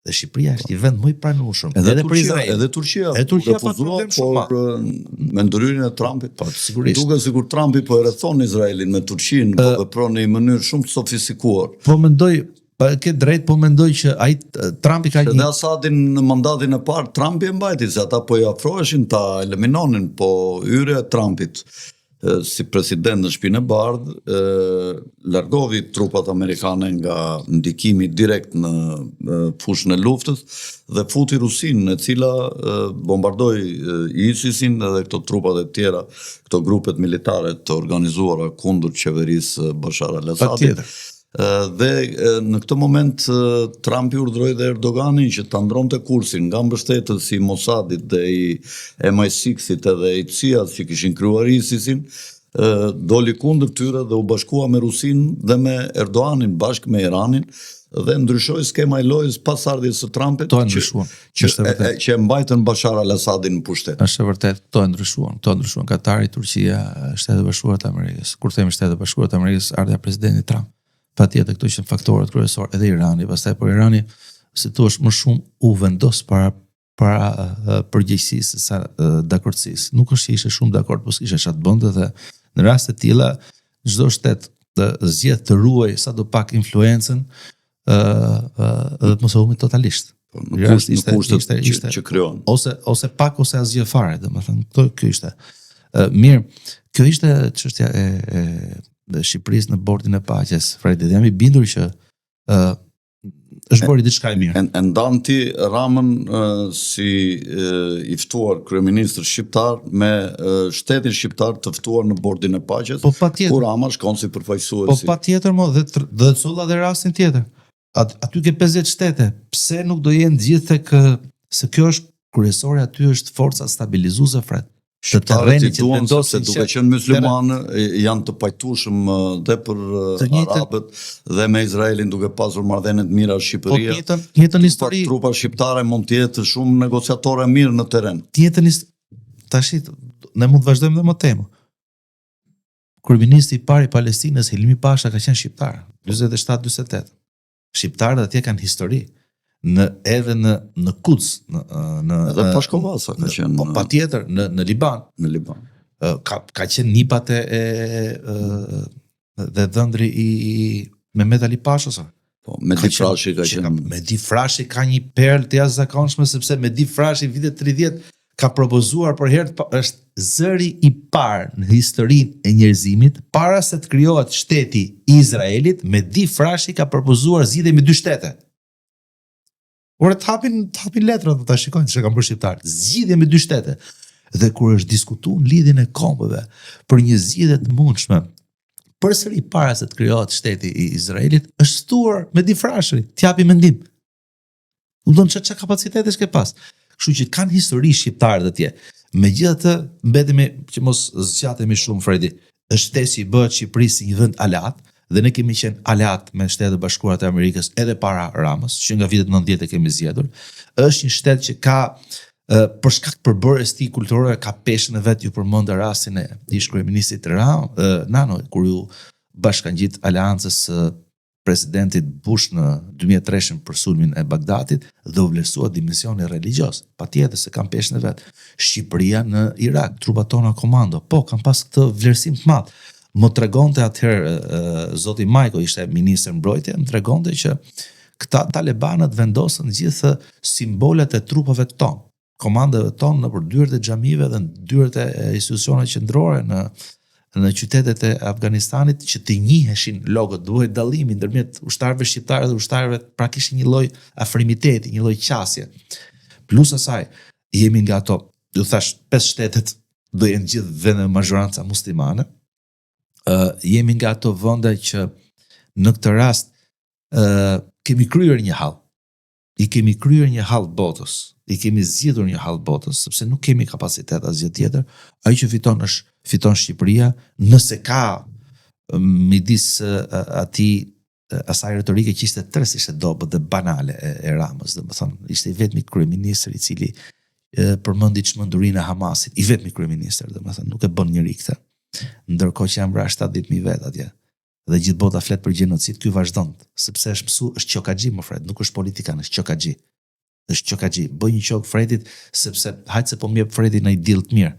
Dhe Shqipëria është një vend më i pranueshëm edhe për Izrael. Edhe Turqia refuzua, por me ndryrjen e Trumpit. Po, sigurisht. Duket sikur Trumpi po e rrethon Izraelin me Turqinë, po vepron në një mënyrë shumë të sofistikuar. Po mendoj, ke drejt, po mendoj që ai Trumpi ka një... Dhe Asadin në mandatin e parë, Trumpi e mbajti, se ata po i afroheshin ta eliminonin, po hyrja e Trumpit si president në Shtëpinë e Bardhë, largovi trupat amerikane nga ndikimi direkt në fushën e luftës dhe futi Rusinë, e cila bombardoi ISIS-in dhe këto trupat e tjera, këto grupet militare të organizuara kundër qeverisë Bashar al-Assadit. Dhe në këtë moment Trumpi urdhëroi dhe Erdoganin që ta ndronte kursin nga mbështetës si Mossadit dhe i MI6-it edhe i CIA-s që kishin krijuar ISIS-in, doli kundër tyre dhe u bashkua me Rusinë dhe me Erdoganin bashkë me Iranin dhe ndryshoi skema e lojës pas ardhjes së Trumpit që e mbajtën Bashar al-Assadin në pushtet. Është vërtet, to e ndryshuan. Katari, Turqia, Shtetet e Bashkuara të Amerikës. Kur themi Shtetet e Bashkuara të Amerikës, ardha presidenti Trump. Patjetër këto ishin faktorët kryesorë, edhe Irani, pastaj por Irani, si thua, më shumë u vendos para përgjegjësisë sa dakordësisë. Nuk është që ishte shumë dakord, po s'kishte çfarë të bënte dhe në raste të tilla çdo shtet të zgjedh të ruaj sadopak influencën dhe të mos e humbi totalisht. Në kushtet që krijon. Ose pak ose asgjë fare, domethënë kjo ishte. Mirë, kjo ishte çështja e Shqipërisë në bordin e paqes, Fredi, dhe jam i bindur që është bërë diçka e mirë. E ndan ti Ramën si i ftuar kryeministër shqiptar me shtetin shqiptar të ftuar në bordin e paqes, kur Rama shkon si përfaqësues. Po patjetër mo, dhe colla dhe rastin tjetër. Aty ke 50 shtete, pse nuk do jenë gjithë tek se kjo është kryesore, aty është forca stabilizuese, Fred. Shqiptarët që vendosin duke qenë muslimanë janë të pajtueshëm dhe për arabët dhe me Izraelin duke pasur marrëdhënie të mira Shqipëria. Po njëjtën histori. Trupa shqiptare mund të jetë shumë negociatore mirë në terren. Tash ne mund të vazhdojmë dhe më temë. Kryeministri i parë i Palestinës Helimi Pasha ka qenë shqiptar, 47-48. Shqiptarët atje kanë histori. Edhe në Quds, edhe Pashkovasa ka qenë. Po patjetër në Liban. Në Liban. Ka qenë nipat dhe dhëndri i Mehmet Ali Pashës. Po Mehdi Frashi ka qenë. Mehdi Frashi ka një perlë të jashtëzakonshme sepse Mehdi Frashi në vitet 30 ka propozuar për herë është zëri i parë në historinë e njerëzimit para se të krijohet shteti i Izraelit. Mehdi Frashi ka propozuar zgjidhje me 2 shtete. Ora të hapin letra dhe ta shikojnë që kam bërë shqiptarë. Zgjidhje me 2 shtete. Dhe kur është diskutuar në lidhjen e kombëve për një zgjidhje të mundshme, përsëri para se të krijohet shteti i Izraelit, është ftuar Mehdi Frashi, t'japi mendim. U don çka kapacitetesh ke pas. Kështu që kanë histori shqiptarët atje. Megjithatë, mbetemi që mos zgjatemi shumë, Fredi. Shteti bëhet Shqipëri si një vend alat. Dhe ne kemi qenë aleat me Shtetet e Bashkuara të Amerikës edhe para Ramës, që nga vitet 90 e kemi zgjedhur. Është një shtet që ka për shkak të përbërjes tij kulturore ka peshën e vet. Ju përmend rastin e ish kryeministit Nano, kur ju bashkangjit aleancës presidentit Bush në 2003 për sulmin e Bagdadit dhe u vlerësua dimensioni religjios. Patjetër se kanë peshën e vet. Shqipëria në Irak, trupat tona komando, po kanë pas këtë vlerësim të madh. Më tregonte atëherë zoti Majko, ishte ministër mbrojtje, më tregonte që këta talibanët vendosën gjithë simbolet e trupave tonë, komandave tonë në për dyert e xhamive dhe në dyert e institucioneve qendrore, në qytetet e Afganistanit që të njiheshin logot, duhet dallimi ndërmjet ushtarëve shqiptarë dhe ushtarëve, pra kishin një lloj afrimiteti, një lloj qasje. Plus asaj, jemi nga ato, ju thash, 5 shtetet do jenë gjithë vende me mazhoranca muslimane. Jemi nga ato vende që në këtë rast kemi kryer një hall. I kemi kryer një hall botës, i kemi zgjedhur një hall botës, sepse nuk kemi kapacitet asgjë tjetër. Ai që fiton Shqipëria, nëse ka midis asaj retorike që ishte tërës ishte dobët dhe banale e Ramës, domethënë ishte i vetmi kryeministër i cili përmendi çmendurinë e Hamasit, i vetmi kryeministër, domethënë nuk e bën njëri këtë. Ndërkohë që janë vrarë 70.000 vet atje. Dhe gjithë bota flet për gjenocid, ky vazhdon, sepse është qokaxhi më Fred, nuk është politikan, është qokaxhi. Është qokaxhi. Bëj një qok Fredit sepse hajt se po më jep Fredi në diell të mirë.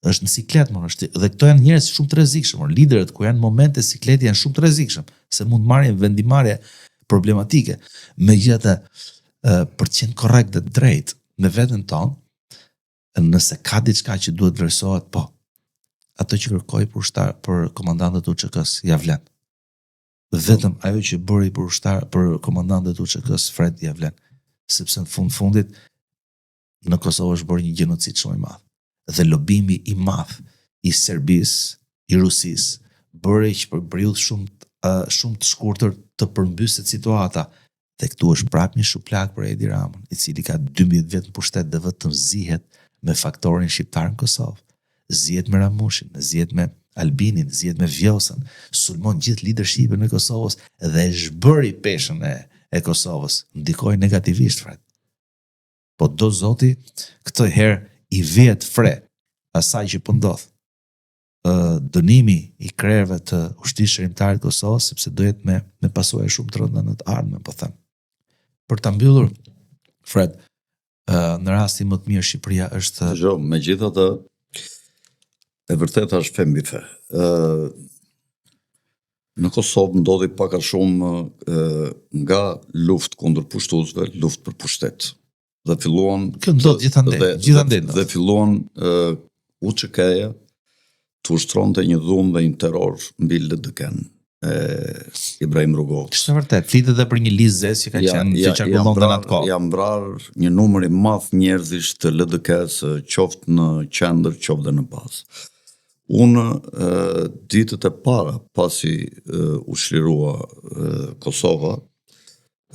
Është në siklet më është. Dhe këto janë njerëz shumë të rrezikshëm, liderët ku janë momente sikleti janë shumë të rrezikshëm, se mund marrin vendimarrje problematike. Megjithatë, për të qenë korrekt dhe drejt me veten tonë, nëse ka diçka që duhet vlerësohet, po. Ato që kërkoi për komandantët e UÇK-s ja vlen. Vetëm ajo që bëri për komandantët e UÇK-s Fred ja vlen, sepse në fundit në Kosovë është bërë një gjenocid shumë i madh. Dhe lobimi i madh i Serbisë, i Rusisë, bëri që për periudhë shumë të shkurtër të përmbyset situata. Dhe këtu është prapë një shuplak për Edi Ramën, i cili ka 12 vjet në pushtet dhe vetëm zihet me faktorin shqiptar në Kosovë. Zihet me Ramushin, zihet me Albinin, zihet me Vjosën, sulmon gjithë leadershipin e Kosovës dhe zhbëri peshën e Kosovës. Ndikoi negativisht, Fred. Po do zoti, këtë herë i vet fre asaj që po ndodh. Dënimi i krerëve të ushtrisë shërimtare të Kosovës, sepse do jetë me pasojë shumë të rënda në të ardhmen, po them. Për ta mbyllur, Fred, në rastin më të mirë Shqipëria është megjithatë e vërtet është fe mbi fe. Në Kosovë ndodhi pak a shumë nga luftë kundër pushtuesve, luftë për pushtet. Dhe filluan kjo ndodh gjithandej. Dhe filluan UÇK-ja të ushtronte një dhunë dhe një terror mbi LDK-n e Ibrahim Rugov. Është vërtet, flitet edhe për një listë zez që ka qenë që qarkullon në atë kohë. Janë vrarë një numër i madh njerëzish të LDK-s, qoftë në qendër, qoftë në bazë. Unë ditët e para pasi u shlirua Kosova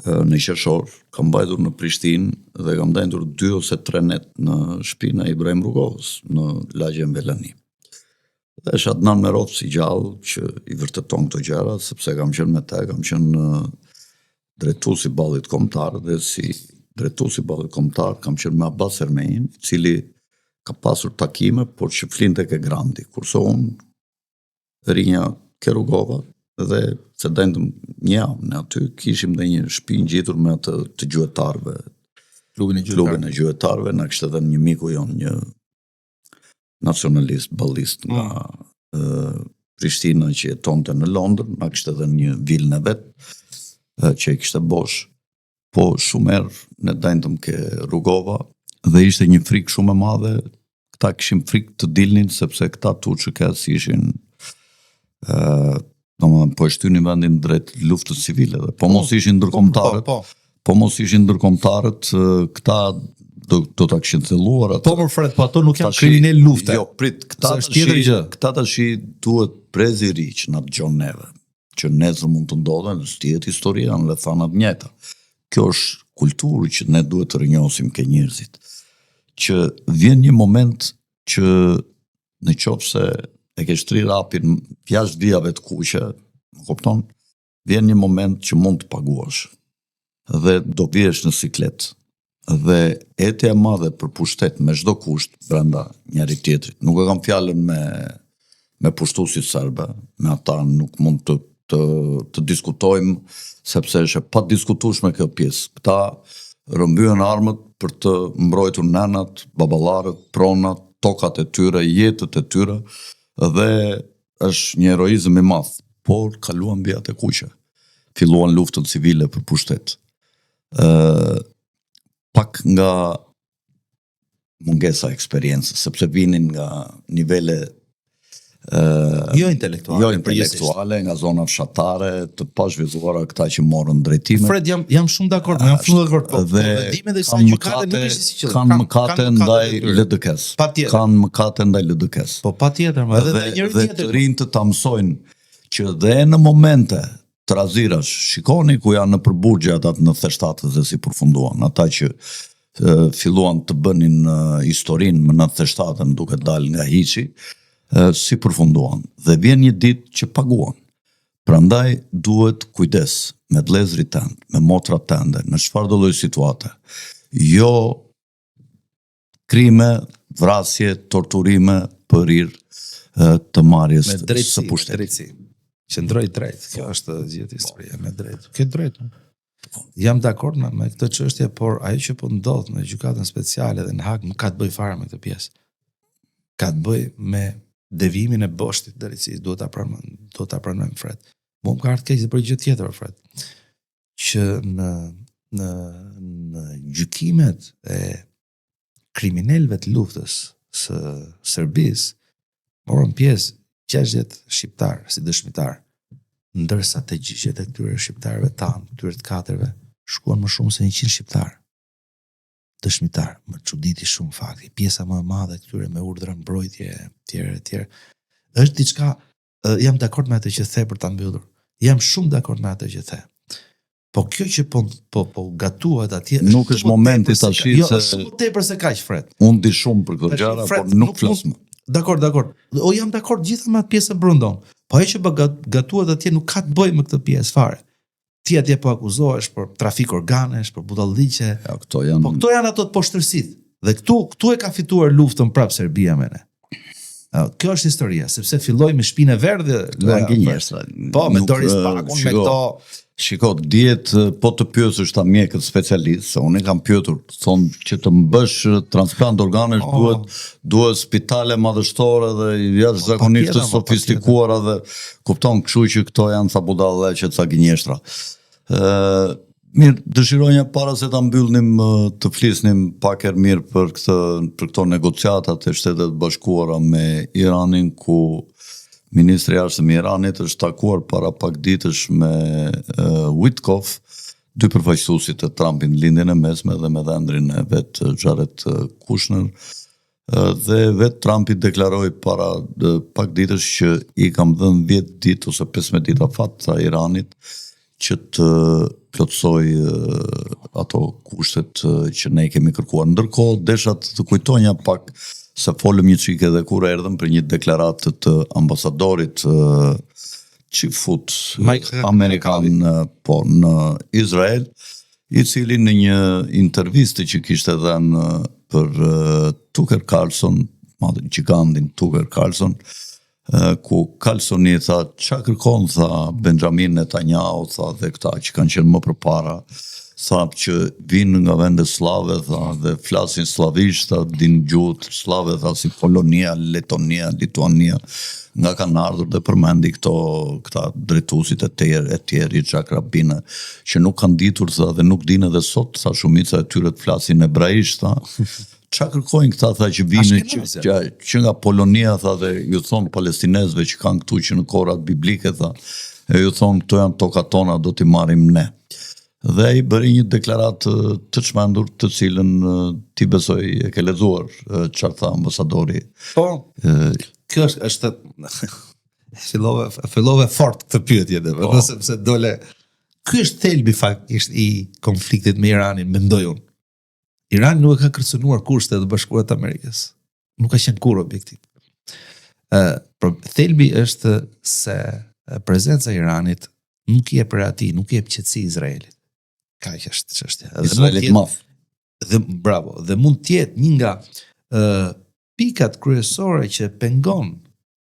në qershor, kam mbajtur në Prishtinë dhe kam ndendur 2 ose 3 net në shtëpinë e Ibrahim Rugovës në lagjen Velani. Dhe është Adnan Merov si gjallë që i vërteton këto gjëra, sepse kam qenë me te, kam qenë drejtuesi i ballit kombëtar dhe si drejtuesi i ballit kombëtar kam qenë me Abbas Ermein, i cili ka pasur takime, por që flinte ke Grandi, kurse unë rinja ke Rugova dhe se dendëm një javë në aty, kishim dhe një shtëpi ngjitur me atë të gjuetarëve, klubin e gjuetarëve, na kishte dhënë një miku jon, një nacionalist, ballist nga Prishtina që jetonte në Londër, na kishte dhënë një vilën e vet që e kishte bosh. Po shumë herë ne dendëm ke Rugova dhe ishte një frikë shumë e madhe. Këta kishim frikë të dilnin sepse këta UÇK-s ishin domethënë po e shtynin vendin drejt luftës civile dhe po mos ishin ndërkombëtarët, këta do ta kishin thelluar atë. Po më Fred, po ato nuk janë kriminal lufte. Jo, prit, këta tash duhet prezi i ri që na dëgjon neve, që nesër mund të ndodhen, s'tihet historia në thana të njëjta. Kjo është kulturë që ne duhet të rinjosim ke njerëzit. Që vjen një moment që në qoftë se e ke shtrir rapin jashtë vijave të kuqe, më kupton? Vjen një moment që mund të paguash dhe do biesh në siklet. Dhe etja e madhe për pushtet me çdo kusht brenda njëri tjetrit. Nuk e kam fjalën me pushtuesit serbe, me ata nuk mund të diskutojmë sepse është pa diskutueshme kjo pjesë. Këta rrëmbyen armët për të mbrojtur nënat, baballarët, pronat, tokat e tyre, jetët e tyre dhe është një heroizëm i madh, por kaluan mbi atë kuqe. Filluan luftën civile për pushtet. Pak nga mungesa eksperiencës, sepse vinin nga nivele Jo intelektuale, nga zona fshatare, të pazhvilluara, këta që morën drejtime. Fred, jam shumë dakord, jam shumë dakord. Dhe kanë mëkate ndaj LDK-s. Kanë mëkate ndaj LDK-s. Po patjetër, dhe të rinjtë ta mësojnë që dhe në momente të razirash, shikoni ku janë në përburgje ata në 97 dhe si përfunduan, ata që filluan të bënin historinë më në 97 duke dalë nga hiçi, si përfunduan. Dhe vjen një ditë që paguan. Prandaj duhet kujdes me vëllezërit tënd, me motrat tënde, në çfarëdo lloj situate. Jo krime, vrasje, torturime për hir të marrjes së pushtetit. Qëndroj drejt, kjo është gjithë historia me drejt. Ke drejt. Jam dakord me këtë çështje, por ajo që po ndodh në gjykatën speciale dhe në Hag nuk ka të bëjë fare me këtë pjesë. Ka të bëjë me devimin e boshtit drejtësisë, duhet ta pranojmë Fred. Mu më ka ardhur keq për gjë tjetër, Fred. Që në gjykimet e kriminalëve të luftës së Serbisë morën pjesë 60 shqiptar si dëshmitar, ndërsa të gjyqet e këtyre shqiptarëve tanë, këtyre të katërve, shkuan më shumë se 100 shqiptar. Dëshmitar, më çuditi shumë fakti. Pjesa më e madhe këtyre me urdhra mbrojtje, tjerë. Është diçka, jam dakord me atë që the për ta mbyllur. Jam shumë dakord me atë që the. Po kjo që po gatuat atje, nuk është momenti tash se shumë tepër se kaq, Fred. Unë di shumë për këtë gjëra, por nuk flas më. Dakord. O jam dakord gjithë me atë pjesën brendon. Po ajo që gatuat atje nuk ka të bëjë me këtë pjesë fare. Ti atje po akuzohesh për trafik organesh, për budalliqe. Ja, këto janë ato të poshtërsitë. Dhe këtu e ka fituar luftën prap Serbia me ne. Kjo është historia, sepse filloi me shpinë verdhë, po me Doris Pakun, me këto. Shiko, dihet po të pyesësh ta mjekët specialist, se unë kam pyetur, thonë që të më bësh transplant organesh duhet spitale madhështore dhe jashtëzakonisht të sofistikuara dhe kupton, kështu që këto janë ca budalle që ca gënjeshtra. Mirë, dëshironja para se ta mbyllnim të flisnim pak mirë për këto negociatat e Shtetet Bashkuara me Iranin, ku Ministri i Jashtëm i Iranit është takuar para pak ditësh me Witkoff, dy përfaqësuesit të Trumpit në lindjen e mesme dhe me dhëndrin e vet Jared Kushner, dhe vet Trumpi deklaroi para pak ditësh që i kam dhënë 10 ditë ose 15 ditë afat të Iranit që të plotësoj ato kushtet që ne i kemi kërkuar. Ndërkohë, desha të kujtonja pak se folëm një çike edhe kur erdhëm për një deklaratë të ambasadorit që fut Amerikan në Izrael, i cili në një intervistë që kishte dhënë për Tucker Carlson, gjigandin Tucker Carlson, ku Carlsoni tha, qa kërkon, tha Benjamin Netanyahu, tha dhe këta që kanë qenë më përpara, tha që vinë nga vende slave, tha, dhe flasin slavisht, tha, din gjuhët slave, tha, si Polonia, Letonia, Lituania, nga kanë ardhur dhe përmendi këta drejtuesit e tjerë, Jack Rabin, që nuk kanë ditur, tha, dhe nuk dinë edhe sot, tha, shumica e tyre të flasin hebraisht, tha. Qa kërkojnë këta, tha, që vinë që nga Polonia, tha, dhe ju thonë palestinezve që kanë këtu që në kohrat biblike, tha, e ju thonë këto janë tokat tona, do t'i marrim ne. Dhe i bëri një deklarat të çmendur, të cilën ti besoj e ke lexuar çfarë tha ambasadori. Po, kjo është fillove fort këtë pyetje edhe, sepse dole ky është thelbi faktikisht i konfliktit me Iranin, mendoj unë. Irani nuk e ka kërcënuar kur Shtetet Bashkuara të Amerikës. Nuk ka qenë kur objektiv. Thelbi është se prezenca e Iranit nuk i jep për ati, nuk i jep qetësi Izraelit. Kaq është çështja. Izraelit madh. Bravo, dhe mund të jetë një nga pikat kryesore që pengon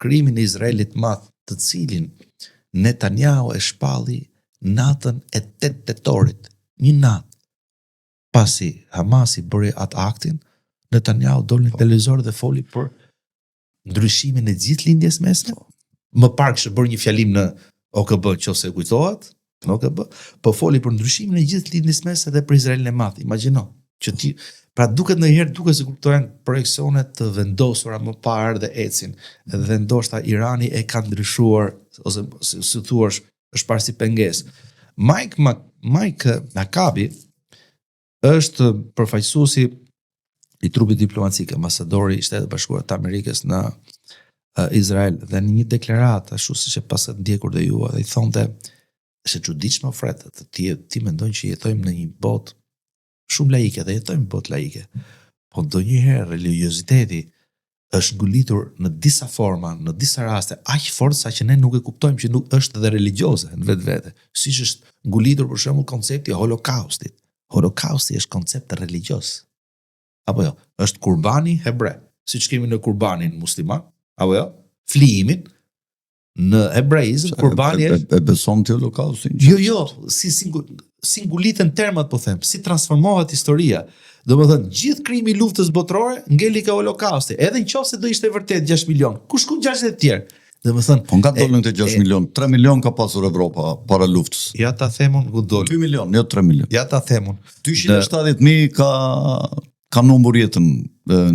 krimin e Izraelit madh, të cilin Netanyahu e shpalli natën e 8 tetorit. Një natë pasi Hamasi bëri atë aktin, Netanyahu doli në televizor dhe foli për ndryshimin e gjithë lindjes mesme. Më parë kishte bërë një fjalim në OKB, nëse kujtohet, në OKB, po foli për ndryshimin e gjithë lindjes mesme dhe për Izraelin e madh. Imagjino. që ti, pra duket ndonjëherë duket se kuptojnë projeksione të vendosura më parë dhe ecin. Dhe ndoshta Irani e ka ndryshuar ose si thua është parë si pengesë. Mike Nakabi është përfaqësuesi i trupit diplomatik, ambasadori i Shtetit Bashkuar të Amerikës në Izrael, dhe në një deklaratë, ashtu siç e pas ndjekur dhe ju, ai thonte është e çuditshme ofret, ti mendon që jetojmë në një botë shumë laike dhe jetojmë në botë laike. Po ndonjëherë religioziteti është ngulitur në disa forma, në disa raste, aq fort sa që ne nuk e kuptojmë që nuk është edhe religioze në vetvete. Siç është ngulitur për shembull koncepti i Holokaustit. Holokausti është koncept religjios. Apo jo, është kurbani hebre, siç kemi në kurbanin musliman, apo jo, flijimin në hebreizëm kurbani e beson ti Holokaustin? Jo, si nguliten termat, po them, si transformohet historia. Domethënë, gjithë krimi i luftës botërore ngeli ka Holokausti. Edhe nëse do ishte vërtet 6 milion, kush ku 60 të tjerë? Domethënë, po nga dolën te 6 milion, 3 milion ka pasur Evropa para luftës. Ja ta themun ku dol. 2 milion, jo 3 milion. Ja ta themun. 270.000 ka numur jetën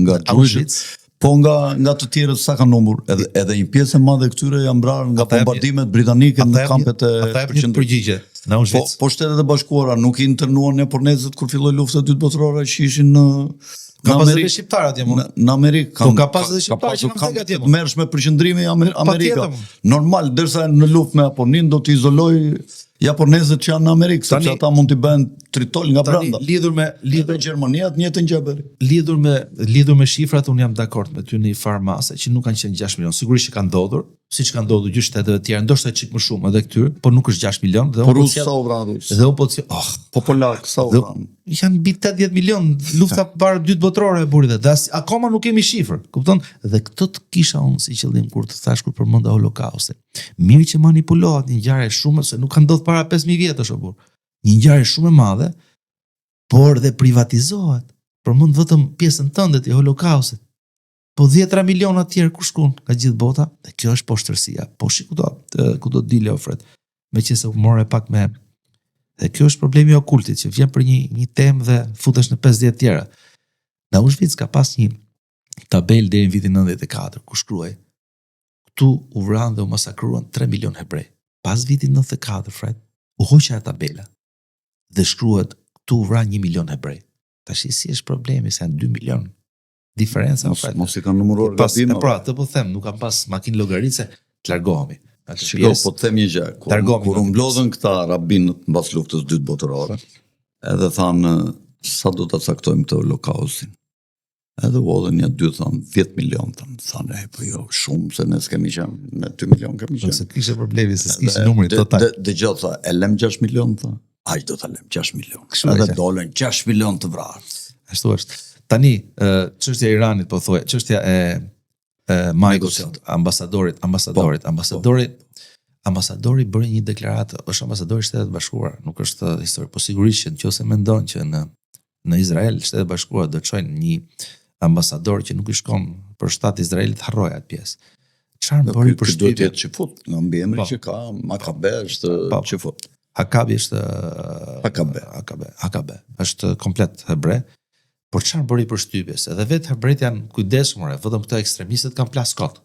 nga Auschwitz. Po nga të tjerët sa ka numur, edhe një pjesë e madhe këtyre janë mbrarë nga bombardimet britanike në kampet e përgjigje. Po Shtetet e Bashkuara nuk i internuan neponezët kur filloi lufta e dytë botërore që ishin në Amerikë shqiptarët në Amerikë. Po ka pas edhe shqiptarë që kanë tek atje. Mërshme përqendrimi Amerika. Normal, derisa në luftë me Japonin do të izoloj japonezët që janë në Amerikë, sepse ata mund t'i bëjnë tritol nga brenda. Lidhur me Gjermania të njëjtën gjë bëri. Lidhur me shifrat, unë jam dakord me ty në një farë mase që nuk kanë qenë 6 milion. Sigurisht që kanë ndodhur, siç kanë ndodhur gjithë shteteve të tjera, ndoshta çik më shumë edhe këtyre, por nuk është 6 milion. Por rusë sa u vranë rusë. Dhe opozicion, po polak sa u vranë. Janë mbi 80 milion, lufta para dytë botërore e burit dhe akoma nuk kemi shifër, kupton? Dhe këtë të kisha unë si qëllim kur të thash kur përmenda Holokaustin. Mirë që manipulohet një ngjarje shumë se nuk ka ndodhur para 5000 vjetësh apo. Një ngjarje shumë e madhe, por dhe privatizohet. Përmend vetëm pjesën tënde të Holokaustit. Po 10 miliona të tjerë ku shkon nga gjithë bota, dhe kjo është poshtërsia. Po ku do dile ofret. Meqense u morë pak me. Dhe kjo është problemi i okultit që vjen për një temë dhe futesh në 50 tjera. Në Auschwitz ka pas një tabel deri në vitin 94 ku shkruaj këtu u vranë dhe u masakruan 3 milion hebrej. Pas vitit 94, Fred, u hoqja tabela dhe shkruhet këtu u vranë 1 milion hebrej. Tash si është problemi se janë 2 milion. Diferenca mos i kanë numëruar gabim. Pra, të po them, nuk kam pas makinë llogaritse, të largohemi. Shiko, po të them një gjë, kur u mblodhen këta rabinët mbas luftës së dytë botërore, edhe thanë sa do ta caktojmë këtë Holokaustin. Edhe u hodhën një dy thanë 10 milion, thanë po jo, shumë se ne s'kemi qenë me 2 milion kemi qenë. Se kishte problemi se s'kishte numrin total. Dëgjoj tha, e lëm 6 milion tha. Aq do ta lëm 6 milion. Edhe dolën 6 milion të vrarë. Ashtu është. Tani, çështja e Iranit po thuaj, çështja e Majgut, ambasadori bëri një deklaratë, është ambasadori i Shtetit Bashkuar, nuk është histori, po sigurisht që nëse mendon që në Izrael Shtetet Bashkuara do të çojnë një ambasador që nuk i shkon për shtat Izraelit, harroj atë pjesë. Çfarë bëri për shtypje? Duhet të çifut, nga emri që ka Makabe është çifut. Hakabi është Hakabe. Është komplet hebre. Por çfarë bëri për shtypjes? Edhe vetë hebrejt janë kujdesshëm, vetëm këto ekstremistët kanë plas kot.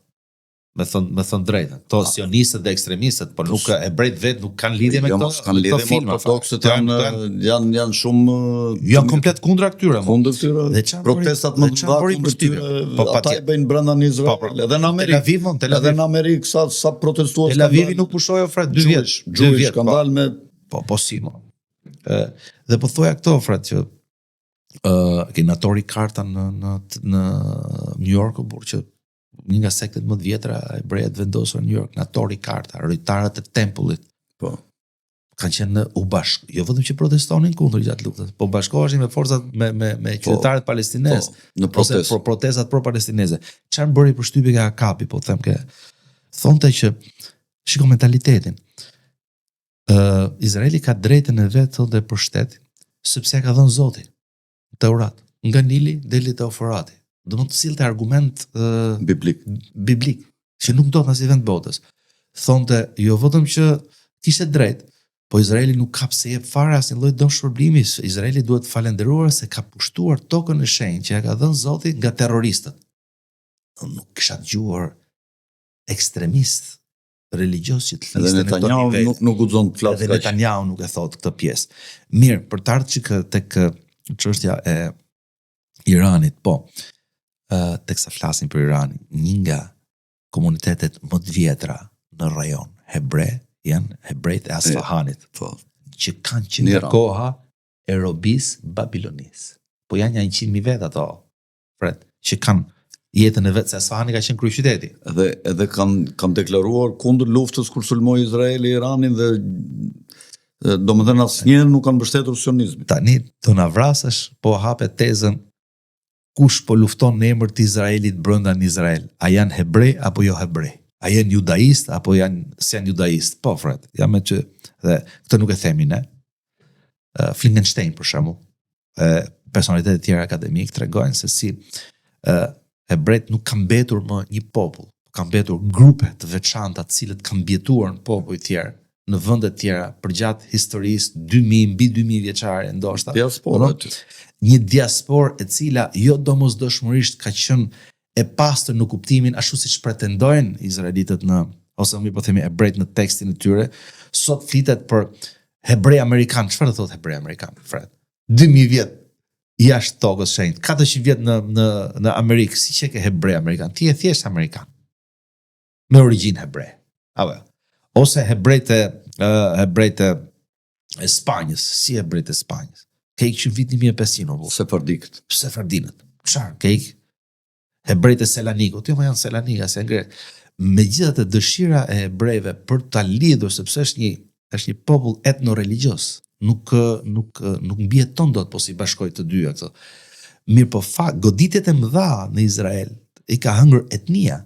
Me thon drejtën. Këto sionistët dhe ekstremistët, por nuk hebrejt vetë nuk kanë lidhje me këto. Kanë lidhje me ortodoksët, janë shumë janë komplet kundër këtyre. Kundër këtyre. Protestat më të mëdha për shtypje. Ata i bëjnë brenda në Izrael, edhe në Amerikë. Edhe në Amerikë sa protestues. Tel Avivi nuk pushoi ofrat 2 vjet. 2 vjet kanë dalë me po si mo. Dhe po thoja këto ofrat që ke natori karta në New York, që një nga sektet më të vjetra hebrejët vendosur në New York, natori karta, rrytarët e tempullit. Po. Kanë qenë jo vetëm që protestonin kundër gjatë luftës, po bashkoheshin me forcat me qytetarët palestinez, në protestë. Ose protestat pro-palestineze. Çfarë bëri për shtypje nga Hakabi, po them thonte që shiko mentalitetin. Izraeli ka drejtën e vet thonë për shtet, sepse ka dhënë Zoti Teurat, nga Nili deri te Eufrati. Do të sillte argument biblik, që nuk do të asnjë vend botës. Thonte jo vetëm që kishte drejt, po Izraeli nuk ka pse jep fare asnjë lloj dëshpërblimi. Izraeli duhet falenderuar se ka pushtuar tokën e shenjtë që ja ka dhënë Zoti nga terroristët. Nuk kisha dëgjuar ekstremist religios që të Edhe fliste në këto Netanyahu nivel. nuk guxon të flasë Edhe Netanyahu nuk e thot këtë pjesë. Mirë, për të ardhur çka tek çështja e Iranit, po. Teksa flasim për Iranin, një nga komunitetet më të vjetra në rajon hebre janë hebrejt e Asfahanit, po. që kanë që nga koha e robis Babilonis. Po janë 100.000 vet ato, Fred, që kanë jetën e vetë, se Asfahani ka qenë kryeqyteti. Edhe kanë deklaruar kundër luftës kur sulmoi Izraeli Iranin dhe domethënë asnjëherë nuk kanë mbështetur sionizmin. Tani do na vrasësh, po hape tezën kush po lufton në emër të Izraelit brenda në Izrael. A janë hebrej apo jo hebrej? A janë judaist apo janë judaist? Po, Fred, jam me që dhe këtë nuk e themi ne. Flingenstein për shembull, personalitetet tjera akademik tregojnë se si hebrejt nuk kanë mbetur më një popull, kanë mbetur grupe të veçanta të cilët kanë mbjetuar në popull tjerë, në vende të tjera përgjatë historisë 2000 mbi 2000 vjeçare ndoshta. Diaspora. Një diasporë e cila jo domosdoshmërisht ka qenë e pastër në kuptimin ashtu siç pretendojnë izraelitët ose më po themi hebrejt në tekstin e tyre. Sot flitet për hebrej amerikan. Çfarë do thotë hebrej amerikan, Fred? 2000 vjet jashtë tokës shenjtë, 400 vjet në Amerikë, si që ke hebrej amerikan, ti e thjesht amerikan, me origjinë hebre, ose hebrejt e Spanjës, si hebrejt e Spanjës, ke ikë që vitin 1500, Sefardinët, qarë, ke ikë hebrejt e Selanikut, jo më janë Selanika, se ngretë, me gjithat e dëshira e hebrejve për ta lidhur, sepse është një popull etno-religios, nuk mbjeton dot po si bashkoj të dyja këto. Mirë po goditjet e mëdha në Izrael i ka hëngur etnia,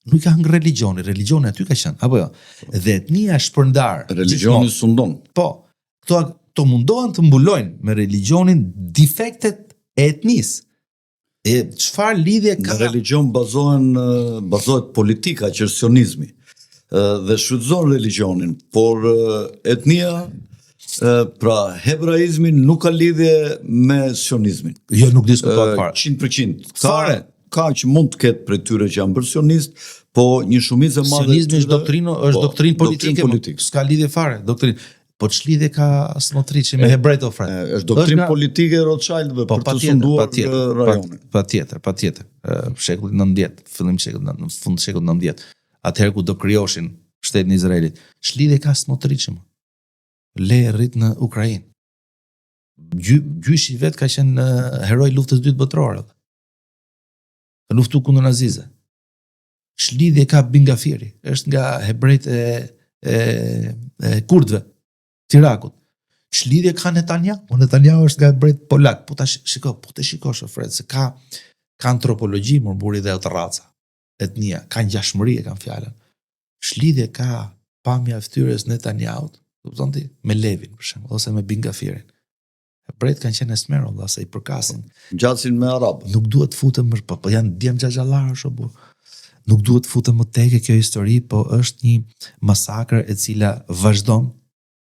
nuk i ka hëngur religioni aty ka qenë, apo jo? Dhe etnia është shpërndar. Religioni sundon. Po, këto mundohen të mbulojnë me religionin defektet e etnisë. E çfarë lidhje ka? Në religion bazohet politika që është sionizmi dhe shfrytëzon religionin, por etnia pra hebraizmi nuk ka lidhje me sionizmin. Jo, nuk diskutohet fare. 100%. Ka që mund të ketë prej tyre që janë bërë sionist, po një shumicë e madhe. Sionizmi është doktrinë politike. S'ka lidhje fare, doktrinë. Po ç'lidhje ka Smotriçi me hebrejt ofret? Është doktrinë politike e Rothschildëve për të sunduar rajonin. Patjetër. Shekulli 19, fillim në fund shekullit 19. Atëherë ku do krijoshin shtetin e Izraelit. Ç'lidhje ka Smotriçi? Le rrit në Ukrainë. Gjyshi vet ka qenë heroj luftës dytë botërore. Ka luftu kundër nazizëve. Ç'lidhje ka Bingafiri? Është nga hebrejt e kurdëve të Irakut. Ç'lidhje ka Netanyahu? Netanyahu është nga hebrejt polak. Po të shikosh Fred, se ka antropologji murmuri dhe raca, etnia, ka ngjashmëri e kanë fjalën. Ç'lidhje ka pamja e fytyrës Netanyahut? Kupton ti? Me Levin për shembull, ose me Bingafirin. Hebrejt kanë qenë esmerë, se i përkasin. Ngjasin me arabët. Nuk duhet futem më, po janë djem xhaxhallar shobu. Nuk duhet futem më tek kjo histori, po është një masakër e cila vazhdon.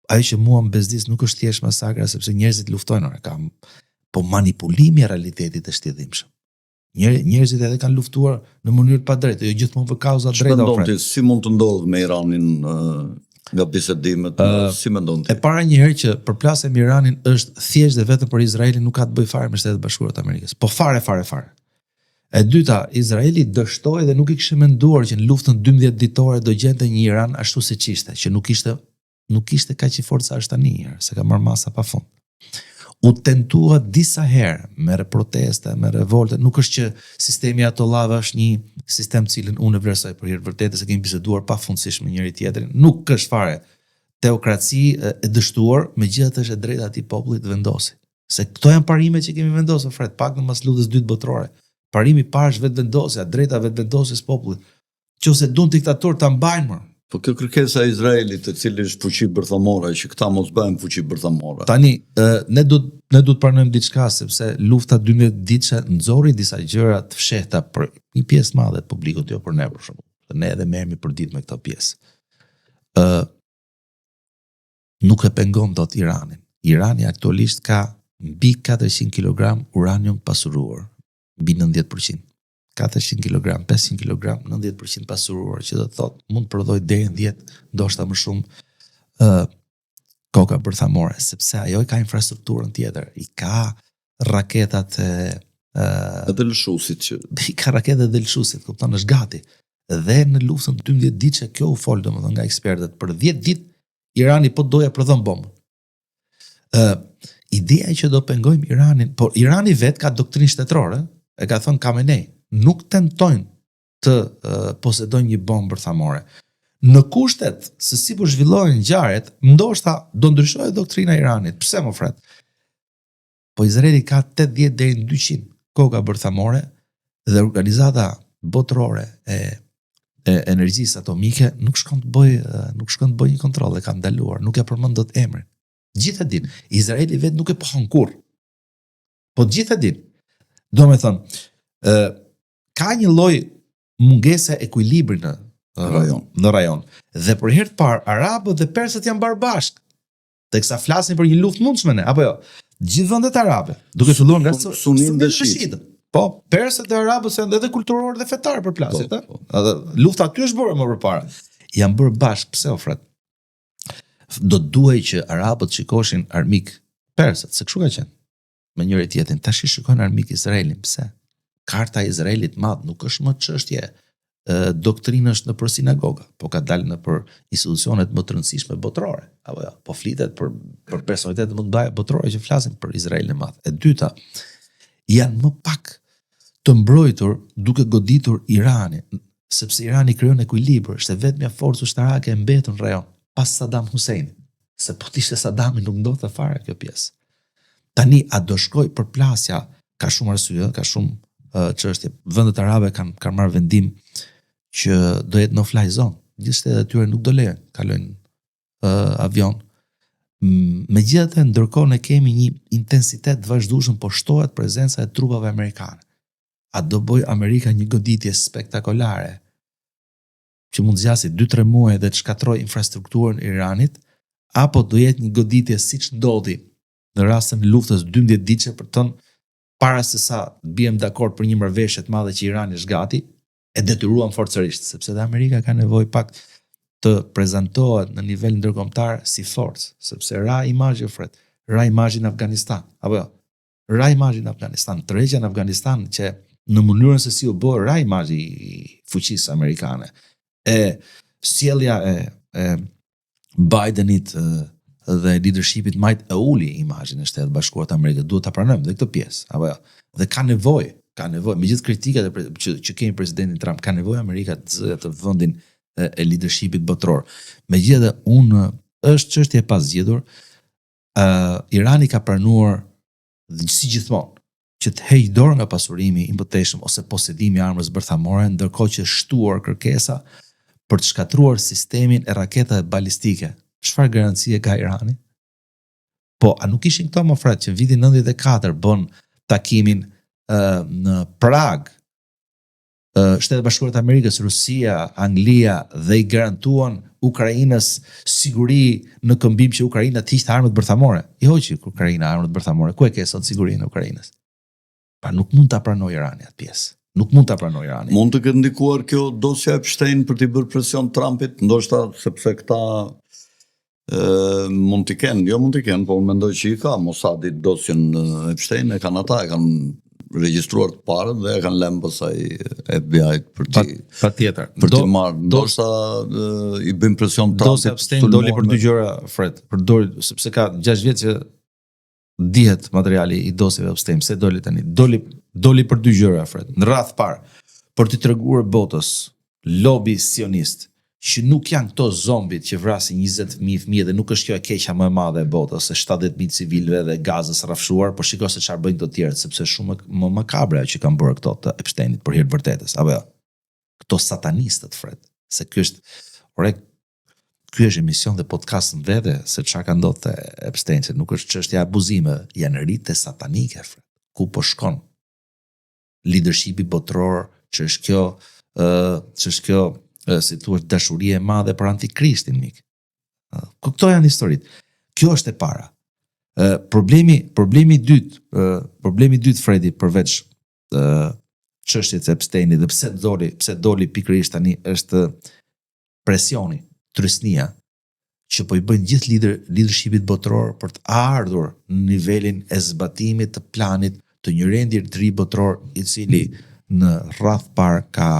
Ajo që mua më bezdis nuk është thjesht masakra, sepse njerëzit luftojnë, po manipulimi i realitetit është i dhimbshëm. Njerëzit edhe kanë luftuar në mënyrë pa drejtë, jo gjithmonë për kauza drejta. Si mund të ndodhë me Iranin nga bisedimet, si mendon ti? E para njëherë që përplasja me Iranin është thjesht dhe vetëm për Izraelin, nuk ka të bëjë fare me Shtetet Bashkuara të Amerikës. Po fare. E dyta, Izraeli dështoi dhe nuk i kishte menduar që në luftën 12 ditore do gjente një Iran ashtu siç ishte, që nuk ishte kaq i fortë sa është tani, se ka marrë masa pafund. U tentua disa herë me proteste, me revolte, nuk është që sistemi Atollave është një sistem cilën unë e vlerësoj, për hir vërtetës se kemi biseduar pafundësisht me njëri tjetrin. Nuk është fare teokraci e dështuar, megjithatë është e drejta e atij popullit të vendosi. Se këto janë parimet që kemi vendosur, Fred, pak në mas luftës dytë botërore. Parimi i parë është vetvendosja, drejta vetvendosjes popullit. Nëse duan diktator ta mbajnë më. Po kjo kërkesa e Izraelit, e cili është fuqi bërthamore, që këta mos bëhen fuqi bërthamore. Tani, ne duhet pranojmë diçka, sepse lufta 12 ditëshe nxorri disa gjëra të fshehta për një pjesë madhe të publikut, jo për ne për shembull. Ne edhe merremi për ditë me këtë pjesë. nuk e pengon dot Iranin. Irani aktualisht ka mbi 400 kg uranium pasuruar, mbi 90%. 400 kg, 500 kg, 90% pasuruar, që do të thotë mund të prodhoj deri në 10, ndoshta më shumë koka bërthamore, sepse ajo ka infrastrukturën tjetër, i ka raketat edhe lëshusit që i ka raketat dhe lëshusit, kupton, është gati. Dhe në luftën 12 ditë që kjo u fol domethënë nga ekspertët, për 10 ditë Irani po doja prodhon bombën. Ideja që do pengojmë Iranin, por Irani vet ka doktrinë shtetërore, e ka thënë Khamenei, nuk tentojnë të posedojnë një bombë bërthamore. Në kushtet se si po zhvillohen ngjarjet, ndoshta do ndryshojë doktrina e Iranit. Pse më fret? Po Izraeli ka 80 deri në 200 koka bërthamore dhe organizata botërore e energjisë atomike nuk shkon të bëjë një kontroll, e ka ndaluar, nuk ja përmend dot emrin. Gjithë e din, Izraeli vet nuk e pohon kurrë. Po gjithë e din. Do me thënë, ka një lloj mungese ekuilibri në rajon. Dhe për herë të parë arabët dhe persët janë barbashk. Teksa flasin për një luftë mundshme, apo jo? Gjithë vendet arabe, duke filluar nga Sunin dhe Shiit. Po, persët dhe arabët janë edhe kulturor dhe fetar për plasit, Edhe lufta aty është bërë më përpara. Janë bërë bashkë, pse ofret? Do duhej që arabët shikoshin armik persët, se kështu ka qenë. Me njëri tjetrin, tash shikojnë armik Izraelin, pse? Karta e Izraelit madh nuk është më çështje doktrinësh në për sinagoga, po ka dalë në për institucionet më të rëndësishme botërore, apo jo, po flitet për personalitetet më të mëdha botërore që flasin për Izraelin e madh. E dyta, janë më pak të mbrojtur duke goditur Iranin, sepse Irani krijon ekuilibër, është vetmja forcë ushtarake e mbetur në rajon pas Saddam Hussein, se po t'ishte Saddami nuk ndodhte fare kjo pjesë. Tani a do shkoj përplasja, ka shumë arsye, ka shumë çështje. Vendet arabe kanë marrë vendim që do jetë no-fly zone. Gjithë shtetet e tyre nuk do lejon, kalojnë avion. Megjithatë, ndërkohë ne kemi një intensitet të vazhdueshëm, po shtohet prezenca e trupave amerikane. A do bëj Amerika një goditje spektakolare që mund zgjasë 2-3 muaj dhe të shkatroj infrastrukturën e Iranit, apo do jetë një goditje siç ndodhi në rastin e luftës 12 ditëse për ton, para se sa biem dakord për një marrëveshje të madhe që Irani është gati, e detyruam forcërisht, sepse dhe Amerika ka nevojë pak të prezantohet në nivel ndërkombëtar si forcë, sepse ra imazhin në Afganistan, apo jo, ra imazhin në Afganistan, tërheqja në Afganistan që në mënyrën se si u bë ra imazhi i fuqisë amerikane, e sjellja e Bidenit dhe leadershipit majt e uli imazhin e Shtetit Bashkuar të Amerikës, duhet ta pranojmë dhe këtë pjesë, apo jo, dhe ka nevojë, me gjithë kritikat që kemi presidentin Trump, ka nevojë Amerika të vendin e leadershipit botëror. Megjithatë, është çështje e pazgjedhur. Irani ka pranuar si gjithmonë që të heqë dorë nga pasurimi i mbështetshëm ose posedimi i armës bërthamore, ndërkohë që shtuar kërkesa për të shkatruar sistemin e raketave balistike. Çfarë garancie ka Irani? Po, a nuk ishin këto më fret që vitin 94 bën takimin në Prag, Shtetet Bashkuara të Amerikës, Rusia, Anglia, dhe i garantuan Ukrainës siguri në këmbim që Ukraina të hiqte armët bërthamore. I hoqi Ukraina armët bërthamore. Ku e ke sot sigurinë e Ukrainës? Pa nuk mund ta pranojë Irani atë pjesë. Nuk mund ta pranojë Irani. Mund të ketë ndikuar kjo dosja e Epstein për t'i bërë presion Trumpit, ndoshta sepse këta mund t'i kenë, po mendoj që i ka Mossadi dosjen Epstein, e kanë ata, e kanë regjistruar të parën dhe e kanë lënë pasaj FBI-t për t'i marrë. Ndoshta i bëjmë presion Trumpit. Dosja Epstein doli për dy gjëra, Fred, sepse ka 6 vjet që dihet materiali i dosjeve Epstein, pse doli tani? Doli për dy gjëra, Fred. Në radh parë, për t'i treguar botës lobi sionist që nuk janë këto zombit që vrasin 20.000 fëmijë dhe nuk është kjo e keqja më e madhe e botës, se 70.000 civilëve dhe Gazës rrafshuar, por shiko se çfarë bëjnë të tjerët, sepse shumë më makabre që kanë bërë këto të Epsteinit për hir të vërtetës, apo jo. Këto satanistët, Fred, se ky është emision dhe podcast në vete se çfarë ka ndodhur te Epstein, se nuk është çështja e abuzime, janë rritje satanike, Fred. Ku po shkon leadershipi botëror, që është kjo si thua dashurie e madhe për antikrishtin, mik. Këto janë historitë. Kjo është e para. Problemi i dytë Fredi, përveç çështjes së Epsteinit dhe pse doli pikërisht tani, është presioni, trysnia që po i bëjnë gjithë leadershipit botëror për të ardhur në nivelin e zbatimit të planit të një rendje të ri botëror, i cili në rreth par ka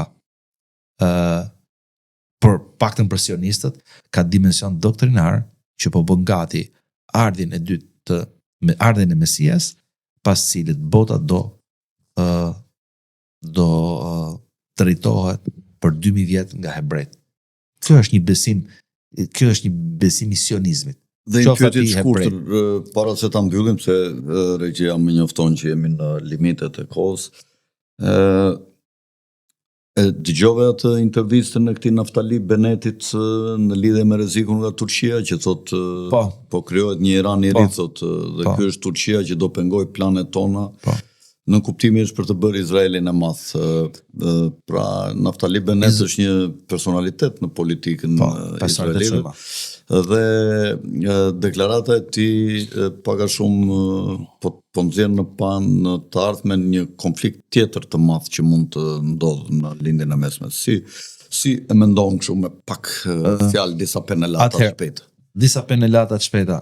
për paktën për sionistët ka dimension doktrinar që po bën gati ardhjen e dytë me ardhjen e Mesias, pas cilit bota do drejtohet për 2000 vjet nga hebrejt. Kjo është një besim i sionizmit. Dhe një pyetje të shkurtër para se ta mbyllim, se regjia më njofton që jemi në limitet e kohës. Dëgjove atë intervistën e këtij Naftali Bennetit në lidhje me rrezikun nga Turqia, që thotë po krijohet një Iran i ri, thotë, dhe ky është Turqia që do pengoj planet tona. Në kuptimin është për të bërë Izraelin e madh. Pra Naftali Bennett është një personalitet në politikën izraelite. Dhe deklarata e tij pak a shumë po nxjerr në pan të ardhmen një konflikt tjetër të madh që mund të ndodhë në lindjen e mesme. Si e mendon kështu me pak fjalë disa penelata të shpejta? Disa penelata të shpejta.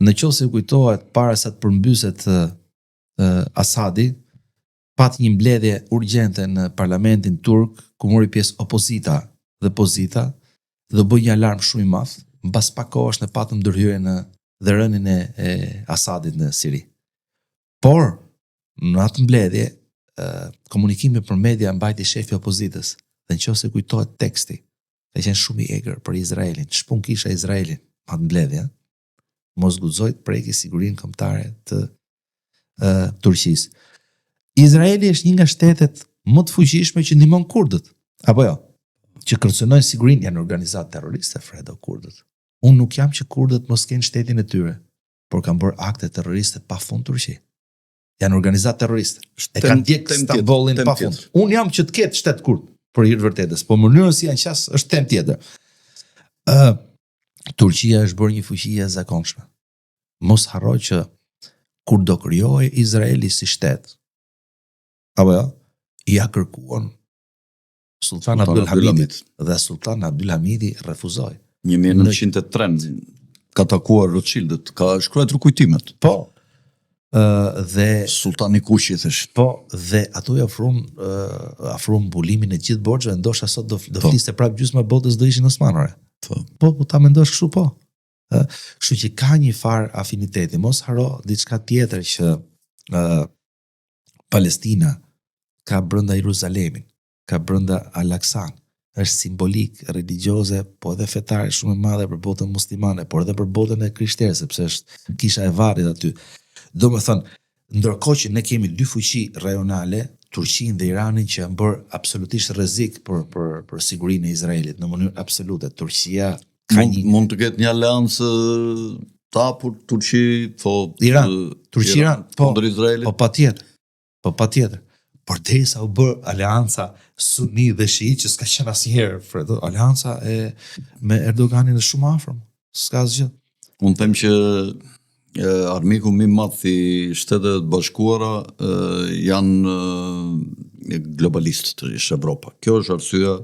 Në qoftë se kujtohet para se të përmbyset Asadi, pati një mbledhje urgjente në parlamentin turk ku mori pjesë opozita dhe pozita dhe bëj një alarm shumë i madh. Mbas pak kohësh ne patëm ndërhyrjen dhe rënien e Asadit në Siri. Por në atë mbledhje komunikimi për media mbajti shefi i opozitës, dhe nëse kujtohet teksti, ka qenë shumë i egër për Izraelin. Ç'pun kisha Izraelin atë mbledhje? Mos guxoj të preki sigurinë kombëtare të Turqisë. Izraeli është një nga shtetet më të fuqishme që ndihmon kurdët, apo jo? Që kërcënojnë sigurinë, janë organizatë terroriste, Fredo, kurdët. Unë nuk jam që kurdët mos kenë shtetin e tyre, por kanë bërë akte terroriste pafund Turqi. Janë organizatë terroriste. E kanë djegë Stambollin pafund. Unë jam që të ketë shtet kurd, për hir të vërtetës, po mënyrën si janë qas është temë tjetër. Turqia është bërë një fuqi e jashtëzakonshme. Mos harroj që kur do krijohej Izraeli si shtet, apo jo, ja kërkuan Sultan Abdulhamidit dhe Sultan Abdulhamidi refuzoi. 1903 ka takuar Rothschildët, ka shkruar kujtimet. Po. Dhe Sultani Kushit thash. Po, dhe ato i ofruan mbulimin e gjithë borxheve, ndoshta sot do fliste prapë gjysma e botës do ishin osmanore. Po ta mendosh kështu, po. Kështu që ka një farë afiniteti. Mos haro diçka tjetër që Palestina ka brenda Jeruzalemin, ka brenda Al-Aqsan, është simbolik, religjioze, po edhe fetare shumë e madhe për botën muslimane, por edhe për botën e krishterë, sepse është kisha e varrit aty. Domethënë, ndërkohë që ne kemi dy fuqi rajonale, Turqinë dhe Iranin, që janë bërë absolutisht rrezik për sigurinë e Izraelit në mënyrë absolute. Turqia mund të ketë një aleancë të hapur Turqi, Turqia kundër Izraelit. Po patjetër. Por derisa u bë aleanca Sunni dhe Shi, që s'ka qenë asnjëherë, Fredo, aleanca me Erdoganin është shumë afër. S'ka asgjë. Unë them që armiku më i madh i Shtetet e Bashkuara janë globalistë, është Evropa. Kjo është arsyeja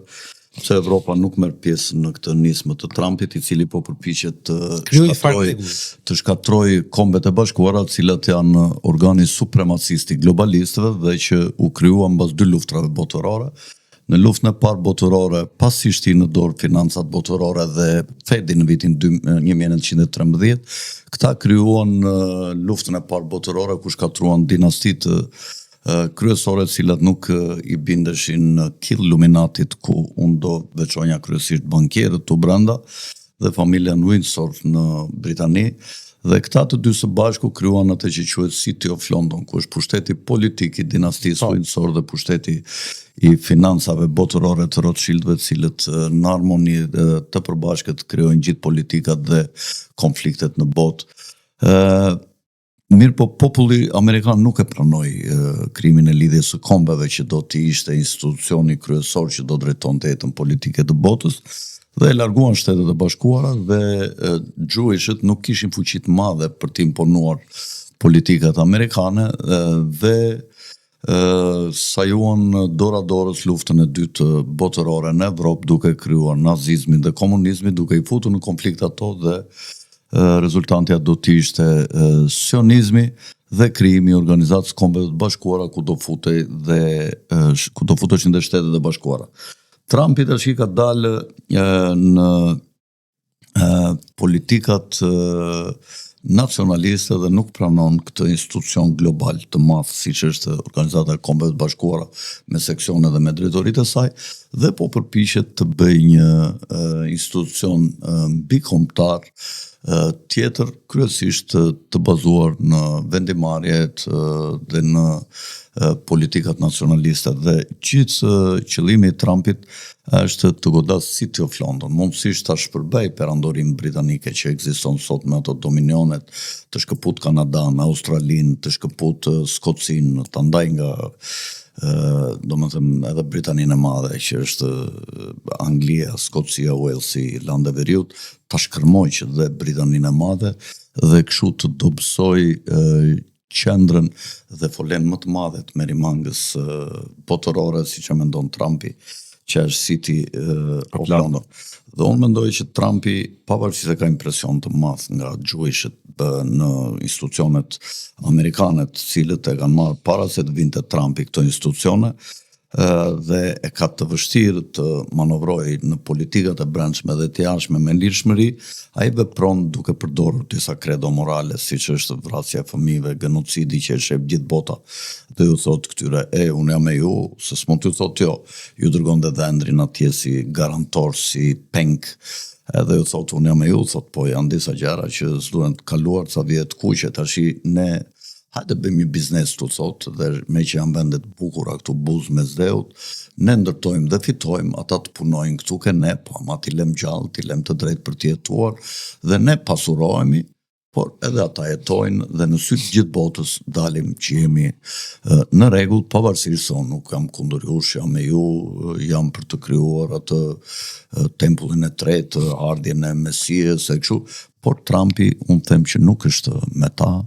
pse Evropa nuk merr pjesë në këtë nismë të Trumpit, i cili po përpiqet të shkatrojë Kombet e Bashkuara, të cilat janë organi supremacist i globalistëve dhe që u krijuan mbas dy luftrave botërore. Në luftën e parë botërore, pasi shti në dorë financat botërore dhe Fedi në vitin 1913, këta krijuan luftën e parë botërore ku shkatruan dinastitë kryesore, cilat nuk i bindeshin kill Illuminatit, ku unë do veçonja kryesisht bankierët të brenda dhe familjen Windsor në Britani, dhe këta të dy së bashku krijuan atë që quhet City of London, ku është pushteti politik i dinastisë Windsor dhe pushteti i financave botërore të Rothschildëve, të cilët në harmoni të përbashkët krijojnë gjithë politikat dhe konfliktet në botë. Mirë, po populli amerikan nuk e pranoi krimin e lidhjes së kombeve, që do të ishte institucioni kryesor që do drejtonte jetën politike të botës, dhe e larguan Shtetet e Bashkuara dhe Gjujishët nuk kishin fuqi të madhe për të imponuar politikat amerikane dhe sajuan dora dorës luftën e dytë botërore në Evropë duke krijuar nazizmin dhe komunizmin, duke i futur në konflikt ato dhe rezultantja do të ishte sionizmi dhe krijimi i Organizatës Kombeve të Bashkuara ku do futej dhe Shtetet e Bashkuara. Trumpi tash ka dalë në politikat nacionaliste dhe nuk pranon këtë institucion global të madh siç është Organizata e Kombeve të Bashkuara me seksione dhe me drejtoritë e saj dhe po përpiqet të bëjë një institucion mbikombëtar tjetër kryesisht të bazuar në vendimarrjet dhe në politikat nacionaliste dhe gjithë qëllimi i Trumpit është të godasë City of London, mundësisht ta shpërbej perandorim britanike që ekziston sot me ato dominionet, të shkëput Kanadan, Australinë, të shkëput Skocinë, të ndaj nga do më thëmë edhe Britaninë e Madhe që është Anglia, Skocia, Walesi, Irlanda e Veriut, ta shkërmoj që dhe Britaninë e Madhe dhe kështu të dobësoj qendrën dhe folen më të madhe të merimangës botërore, si që mendon Trumpi, që është City of London. Dhe unë mendoj që Trumpi, pavarësisht se ka impresion të madh nga gjujishët në institucionet amerikane, të cilët e kanë marrë para se të vinte Trumpi këto institucione, dhe e ka të vështirë të manovroj në politikat e brendshme dhe të jashtme me lirshmëri, ai vepron duke përdorur disa credo morale, siç është vrasja e fëmijëve, genocidi që e shep gjithë bota, dhe ju thot këtyre, unë jam me ju, se s'mund t'ju thot jo, ju dërgon dhe Endrin atje si garantor, si penk, edhe ju thot, unë jam me ju, thot, po janë disa gjëra që s'duhen të kaluar ca vjet kuqe, tash ne hajde bëjmë një biznes të thot, dhe me që janë vendet bukura këtu Buzë me Zdeut, ne ndërtojmë dhe fitojmë, ata të punojnë këtu ke ne, po ama t'i lem gjallë, t'i lem të drejt për t'i jetuar, dhe ne pasurohemi, por edhe ata jetojnë dhe në sy të gjithë botës dalim që jemi në rregull, pavarësisht se unë nuk jam kundër jush, jam me ju, jam për të krijuar atë tempullin e tretë, ardhjen e Mesijes e kështu, por Trumpi unë them që nuk është me ta,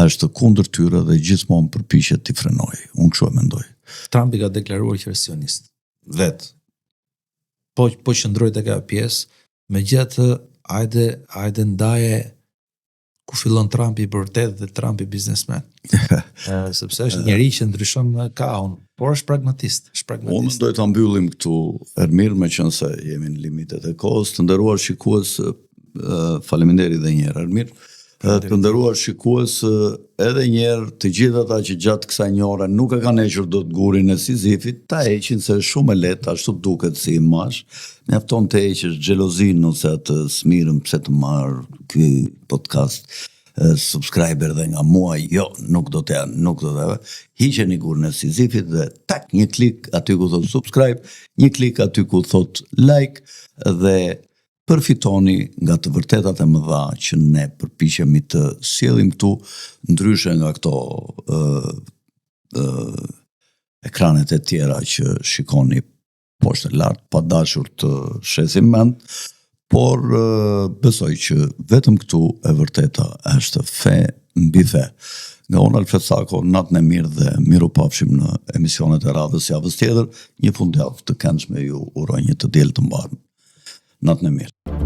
është kundër tyre dhe gjithmonë përpiqet t'i frenojë. Unë kështu e mendoj. Trumpi ka deklaruar që është sionist. Vetë. Po qëndroj tek ajo pjesë, megjithatë hajde ndaje ku fillon Trumpi i vërtet dhe Trumpi biznesmen. Sepse është njeri që ndryshon kaun, por është pragmatist. Unë mendoj ta mbyllim këtu, Ermir, meqense jemi në limitet e kohës, të nderuar shikues, faleminderit edhe një herë, Ermir. Të nderuar shikues, edhe një herë të gjithë ata që gjatë kësaj një ore nuk e kanë hequr dot gurin e Sizifit, ta heqin se është shumë e lehtë, ashtu duket si imash. Mjafton të heqësh xhelozinë ose atë smirën pse të marr ky podcast subscriber dhe nga mua, jo, nuk do të hiqeni gurin e Sizifit dhe tak një klik aty ku thot subscribe, një klik aty ku thot like dhe përfitoni nga të vërtetat e mëdha që ne përpiqemi të sjellim këtu, ndryshe nga këto ekranet e tjera që shikoni poshtë e lartë, pa dashur të shesim mend, por besoj që vetëm këtu e vërteta është fe mbi fe. Nga unë Alfred Sako, natën e mirë dhe miru pafshim në emisionet e radhës javës tjetër, një fundjavë të këndshme ju uroj një të diel të mbarë. Natën e mirë.